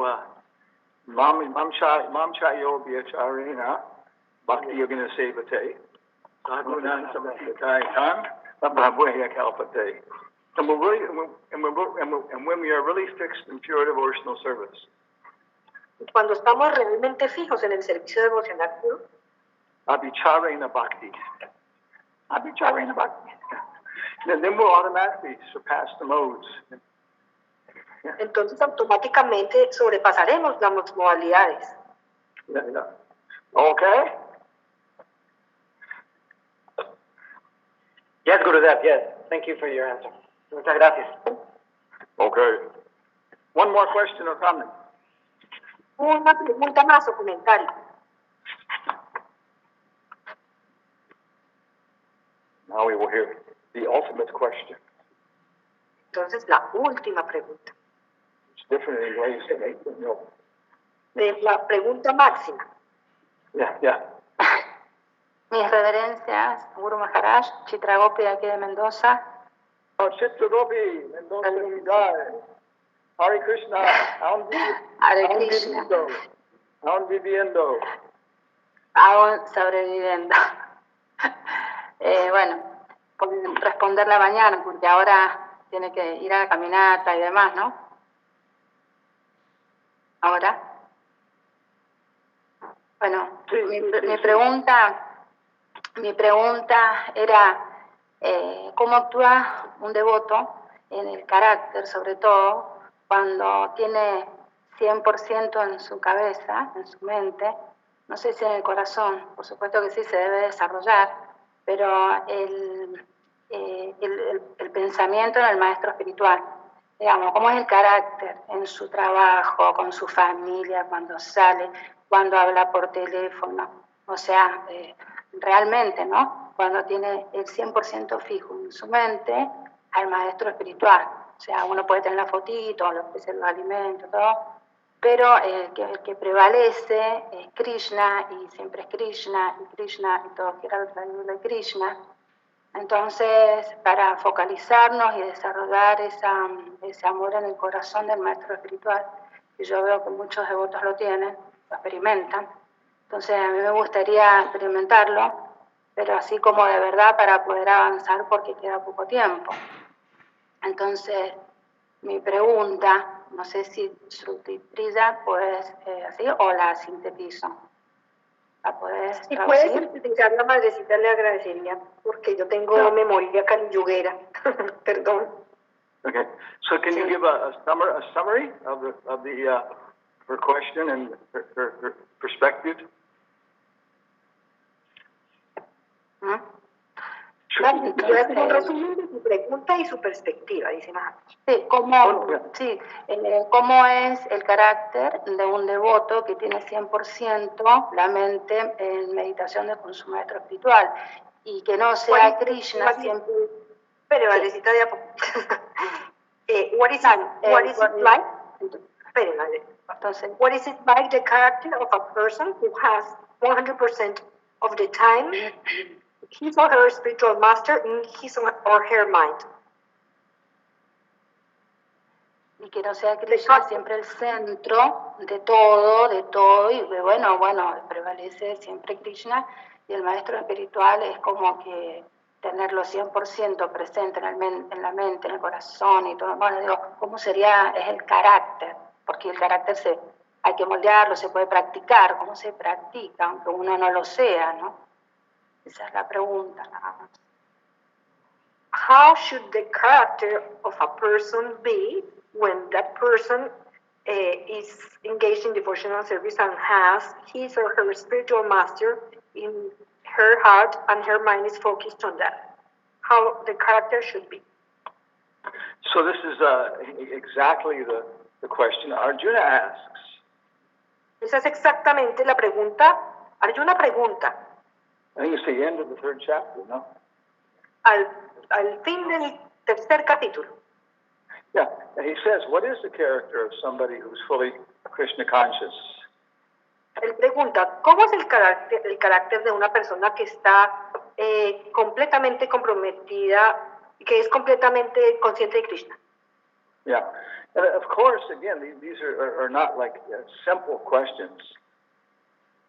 Mam Chayo Biacharina, Bhakti Yogina Sevate, Sadhunan Samasitai Tan, Mabuya Kalpate. And when we are really fixed in pure devotional service, Cuando estamos realmente fijos en el servicio devocional puro, Abhicharena Bhakti. Abhicharena Bhakti. Then we'll automatically surpass the modes. entonces automáticamente sobrepasaremos las modalidades. Yeah. Okay? Yes, Gurudev, yes. Thank you for your answer. Muchas gracias. Okay. One more question or comment? Una pregunta más o comentario. Now we will hear the ultimate question. Entonces, la última pregunta. It's different in ways than they know. La pregunta máxima. Yeah. Mis reverencias, Guru Maharaj, Chitragopi de aquí de Mendoza. Oh, Chitragopi, Mendoza Hidai. Hare Krishna, Hare Krishna. Aún viviendo. Aún sobreviviendo. Bueno, pueden responderla mañana porque ahora tiene que ir a la caminata y demás, ¿no? Ahora. Bueno, Sí, mi pregunta era cómo actúa un devoto en el carácter, sobre todo cuando tiene 100% en su cabeza, en su mente, no sé si en el corazón, por supuesto que sí se debe desarrollar, pero el pensamiento en el maestro espiritual, digamos, cómo es el carácter en su trabajo, con su familia, cuando sale, cuando habla por teléfono, o sea, realmente, ¿no? Cuando tiene el 100% fijo en su mente al maestro espiritual. O sea, uno puede tener la fotito, los alimentos, todo, pero el que prevalece es Krishna, y siempre es Krishna, y todos quieran traer de Krishna. Entonces, para focalizarnos y desarrollar ese amor en el corazón del maestro espiritual, y yo veo que muchos devotos lo tienen, lo experimentan, entonces a mí me gustaría experimentarlo, pero así como de verdad para poder avanzar porque queda poco tiempo. Entonces, mi pregunta, no sé si Shruti Priya puedes así o la sintetizo. ¿La puedes Si traducir? puedes sintetizar, la madrecita le agradecería, porque yo tengo memoria caliuguera. Perdón. Okay. So can you give a summary of her question and her perspective? ¿Mm? Vale, voy a hacer un resumen de su pregunta y su perspectiva, dice Maharaj. Sí, ¿cómo es el carácter de un devoto que tiene 100% la mente en meditación con su maestro espiritual? y que no sea Krishna siempre. Pero Valecita de Apo. What is it like? Entonces, What is it like the character of a person who has 100% of the time his or her spiritual master in his or her mind? Y que no sea Krishna siempre el centro de todo, y bueno, prevalece siempre Krishna, y el maestro espiritual es como que tenerlo 100% presente en la mente, en el corazón y todo. Bueno, digo, ¿cómo sería? Es el carácter, porque el carácter hay que moldearlo, se puede practicar. ¿Cómo se practica? Aunque uno no lo sea, ¿no? Esa es la pregunta, nada más. How should the character of a person be when that person is engaged in devotional service and has his or her spiritual master in her heart and her mind is focused on that? How the character should be. So this is exactly the question Arjuna asks. Esa es exactamente la pregunta. Arjuna pregunta. I think it's the end of the 3rd chapter, no? Al fin del 3er capítulo. Yeah, and he says, what is the character of somebody who's fully Krishna conscious? Él pregunta, ¿cómo es el carácter de una persona que está completamente comprometida, que es completamente consciente de Krishna? Yeah, and of course, again, these are not like simple questions.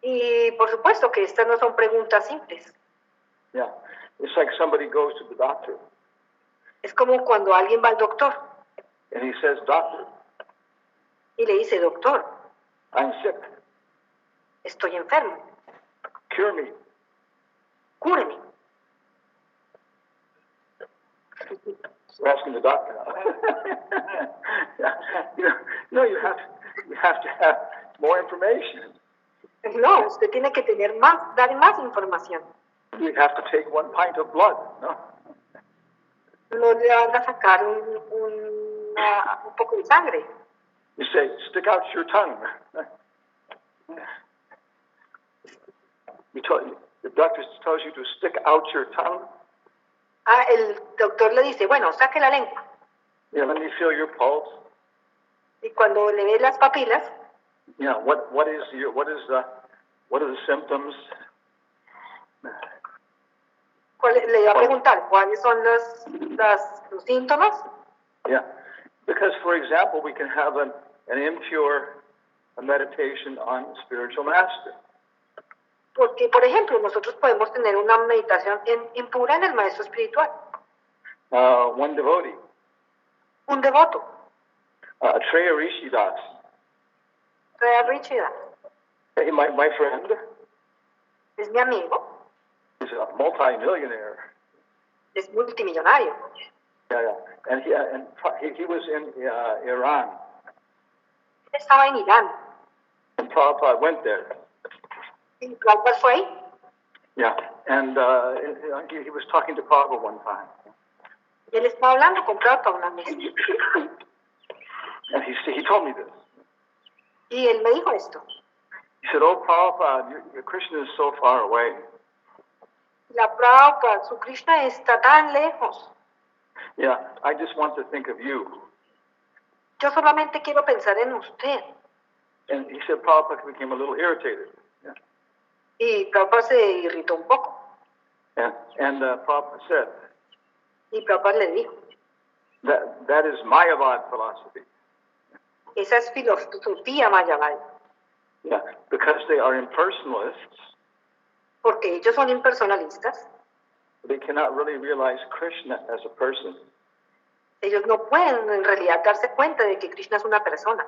Y por supuesto que estas no son preguntas simples. Yeah, it's like somebody goes to the doctor. Es como cuando alguien va al doctor. And he says, doctor. Y le dice, doctor. I'm sick. Estoy enfermo. Cure me. Cúreme. We're asking the doctor now. Yeah. You have to have more information. No, usted tiene que dar más información. You have to take 1 pint of blood, no? No le van a sacar un poco de sangre. You say, stick out your tongue. The doctor tells you to stick out your tongue. El doctor le dice, bueno, saque la lengua. Yeah, let me feel your pulse. Y cuando le ve las papilas. Yeah, what are the symptoms? Le iba a preguntar cuáles son los síntomas. Yeah, because for example, we can have an impure meditation on spiritual master. Porque, por ejemplo, nosotros podemos tener una meditación impura en el maestro espiritual. One devotee. Un devoto. Treya Rishidas. Treya Rishidas. Hey, my friend. Es mi amigo. He's a multi-millionaire. Es multimillonario. Yeah. And he was in Iran. Él estaba en Irán. And Prabhupada went there. ¿Y Prabhupada fue ahí? Yeah, and he was talking to Prabhupada one time. Y él estaba hablando con Prabhupada una vez. And he told me this. Y él me dijo esto. He said, "Oh, Prabhupada, your Krishna is so far away." La Prabhupada, su Krishna está tan lejos. Yeah, I just want to think of you. Yo solamente quiero pensar en usted. And he said Prabhupada became a little irritated. Yeah. Y Prabhupada se irritó un poco. And Prabhupada said, y Prabhupada le dijo, that is Mayavad philosophy. Esa es filosofía mayavada. Yeah, because they are impersonalists. Porque ellos son impersonalistas. They cannot really realize Krishna as a person. Ellos no pueden en realidad darse cuenta de que Krishna es una persona.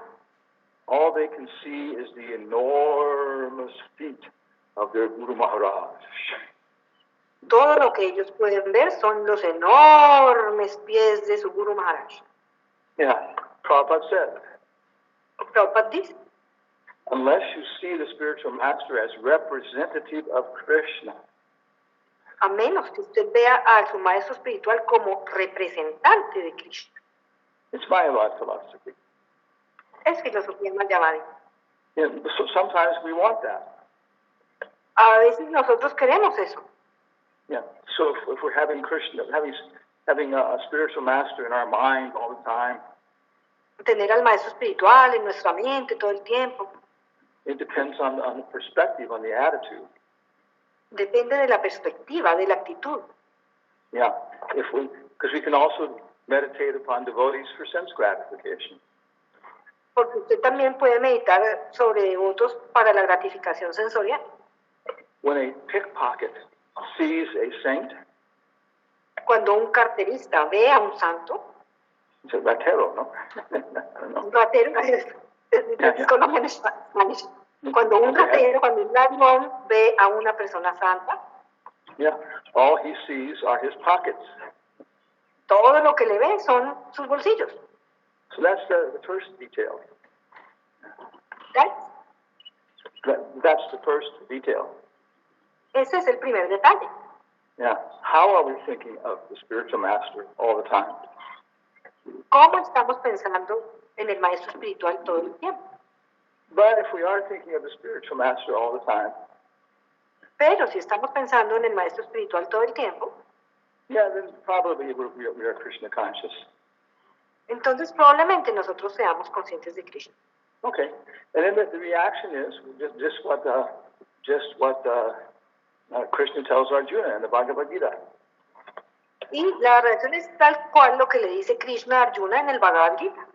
All they can see is the enormous feet of their Guru Maharaj. Todo lo que ellos pueden ver son los enormes pies de su Guru Maharaj. Yeah, Prabhupada said, Prabhupada dice, unless you see the spiritual master as representative of Krishna, a menos que usted vea a su maestro espiritual como representante de Krishna. It's Mayavad philosophy. Es filosofía mayavada. Yeah, so sometimes we want that. A veces nosotros queremos eso. Yeah. So if we're having Krishna, having a spiritual master in our mind all the time, Tener al maestro espiritual en nuestra mente todo el tiempo. it depends on the perspective, on the attitude. Depende de la perspectiva, de la actitud. Yeah. Because we can also meditate upon devotees for sense gratification. Porque usted también puede meditar sobre devotos para la gratificación sensorial. When a pickpocket sees a saint, Cuando un carterista ve a un santo, it's a ratero, ¿no? I don't know. un ratero, es Colombian Spanish. Cuando un ratero, cuando un ladrón ve a una persona santa, Yeah. All he sees are his pockets. todo lo que le ve son sus bolsillos. So that's the first detail. ¿Right? That's the first detail. Ese es el primer detalle. Yeah. How are we thinking of the spiritual master all the time? ¿Cómo estamos pensando en el maestro espiritual todo el tiempo? But if we are thinking of the spiritual master all the time, Pero si estamos pensando en el maestro espiritual todo el tiempo, yeah, then probably we are Krishna conscious. entonces probablemente nosotros seamos conscientes de Krishna. Okay. And then the reaction is just what Krishna tells Arjuna in the Bhagavad Gita. Y la reacción es tal cual lo que le dice Krishna a Arjuna en el Bhagavad Gita.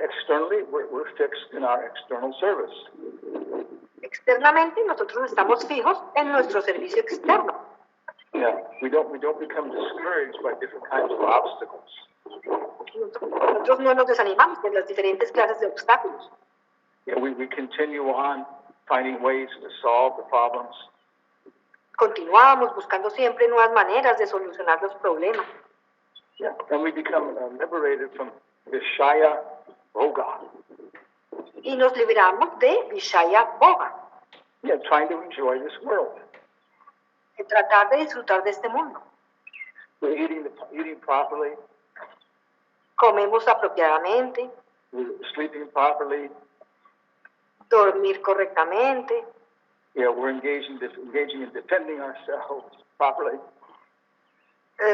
Externally, we're fixed in our external service. Externamente nosotros estamos fijos en nuestro servicio externo. Yeah, we don't become discouraged by different kinds of obstacles. Nosotros no nos desanimamos por las diferentes clases de obstáculos. Yeah, we continue on finding ways to solve the problems. Continuamos buscando siempre nuevas maneras de solucionar los problemas. Yeah, and we become liberated from Vishaya Bhoga. Y nos liberamos de Vishaya Bhoga, Yeah, trying to enjoy this world. de tratar de disfrutar de este mundo. We're eating properly. Comemos apropiadamente, We're sleeping properly. dormir correctamente, Yeah, we're engaging in defending ourselves properly.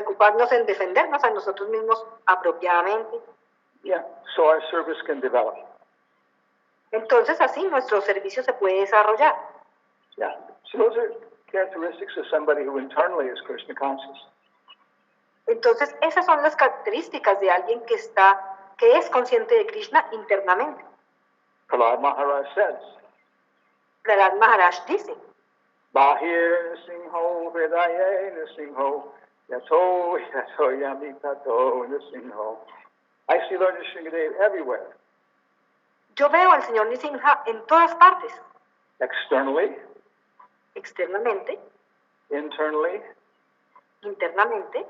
ocuparnos en defendernos a nosotros mismos apropiadamente. Yeah, so our service can develop. Entonces así nuestro servicio se puede desarrollar. Yeah, so those are characteristics of somebody who internally is Krishna conscious. Entonces esas son las características de alguien que es consciente de Krishna internamente. Prahlad Maharaj says, Prahlad Maharaj dice, Bahir Nisingho Hridaye Nisingho Yato Yato Yami Tato Nisingho. I see Lord Nrsimhadev everywhere. yo veo al señor Nisingha en todas partes, Externally, externamente, internally. internamente,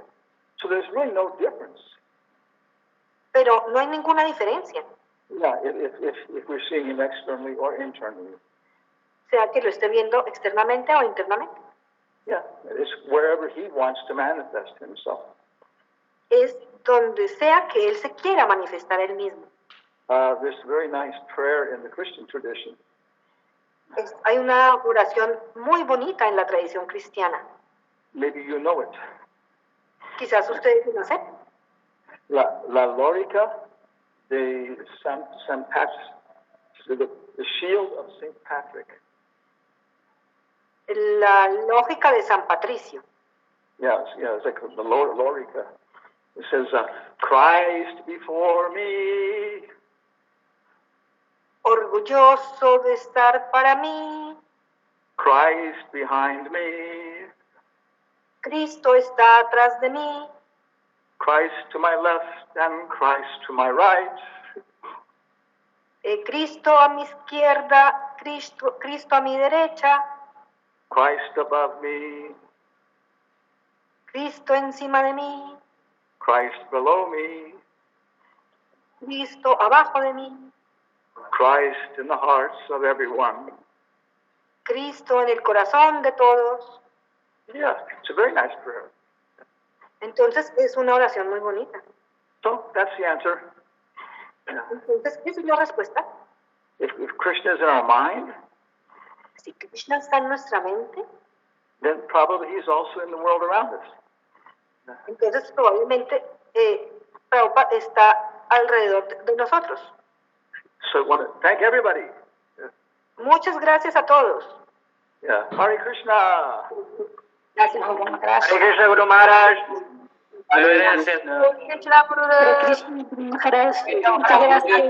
So there's really no difference. pero no hay ninguna diferencia, Yeah, if we're seeing him externally or internally. sea que lo esté viendo externamente o internamente. Yeah, it's wherever he wants to manifest himself. Es donde sea que él se quiera manifestar él mismo. There's a very nice prayer in the Christian tradition. Hay una oración muy bonita en la tradición cristiana. Maybe you know it. Quizás ustedes no sepan. La lógica de San Patrick, the shield of St. Patrick. La lógica de San Patricio. Yeah, it's like the lógica. It says, Christ before me. Orgulloso de estar para mí. Christ behind me. Cristo está atrás de mí. Christ to my left and Christ to my right. Cristo a mi izquierda, Cristo a mi derecha. Christ above me. Cristo encima de mí. Christ below me. Cristo abajo de mí. Christ in the hearts of everyone. Cristo en el corazón de todos. Yeah, it's a very nice prayer. Entonces es una oración muy bonita. So that's the answer. Entonces esa es la respuesta. If Krishna is in our mind, Si Krishna está en nuestra mente, then probably he's also in the world around us. Entonces probablemente Prabhupada está alrededor de nosotros. So I want to thank everybody. Muchas gracias a todos. Yeah. Hare Krishna. Gracias, Guru. Gracias. Hare Krishna, Guru Maharaj. Krishna, Gurudev. Hare Krishna, Guru Maharaj. Muchas gracias.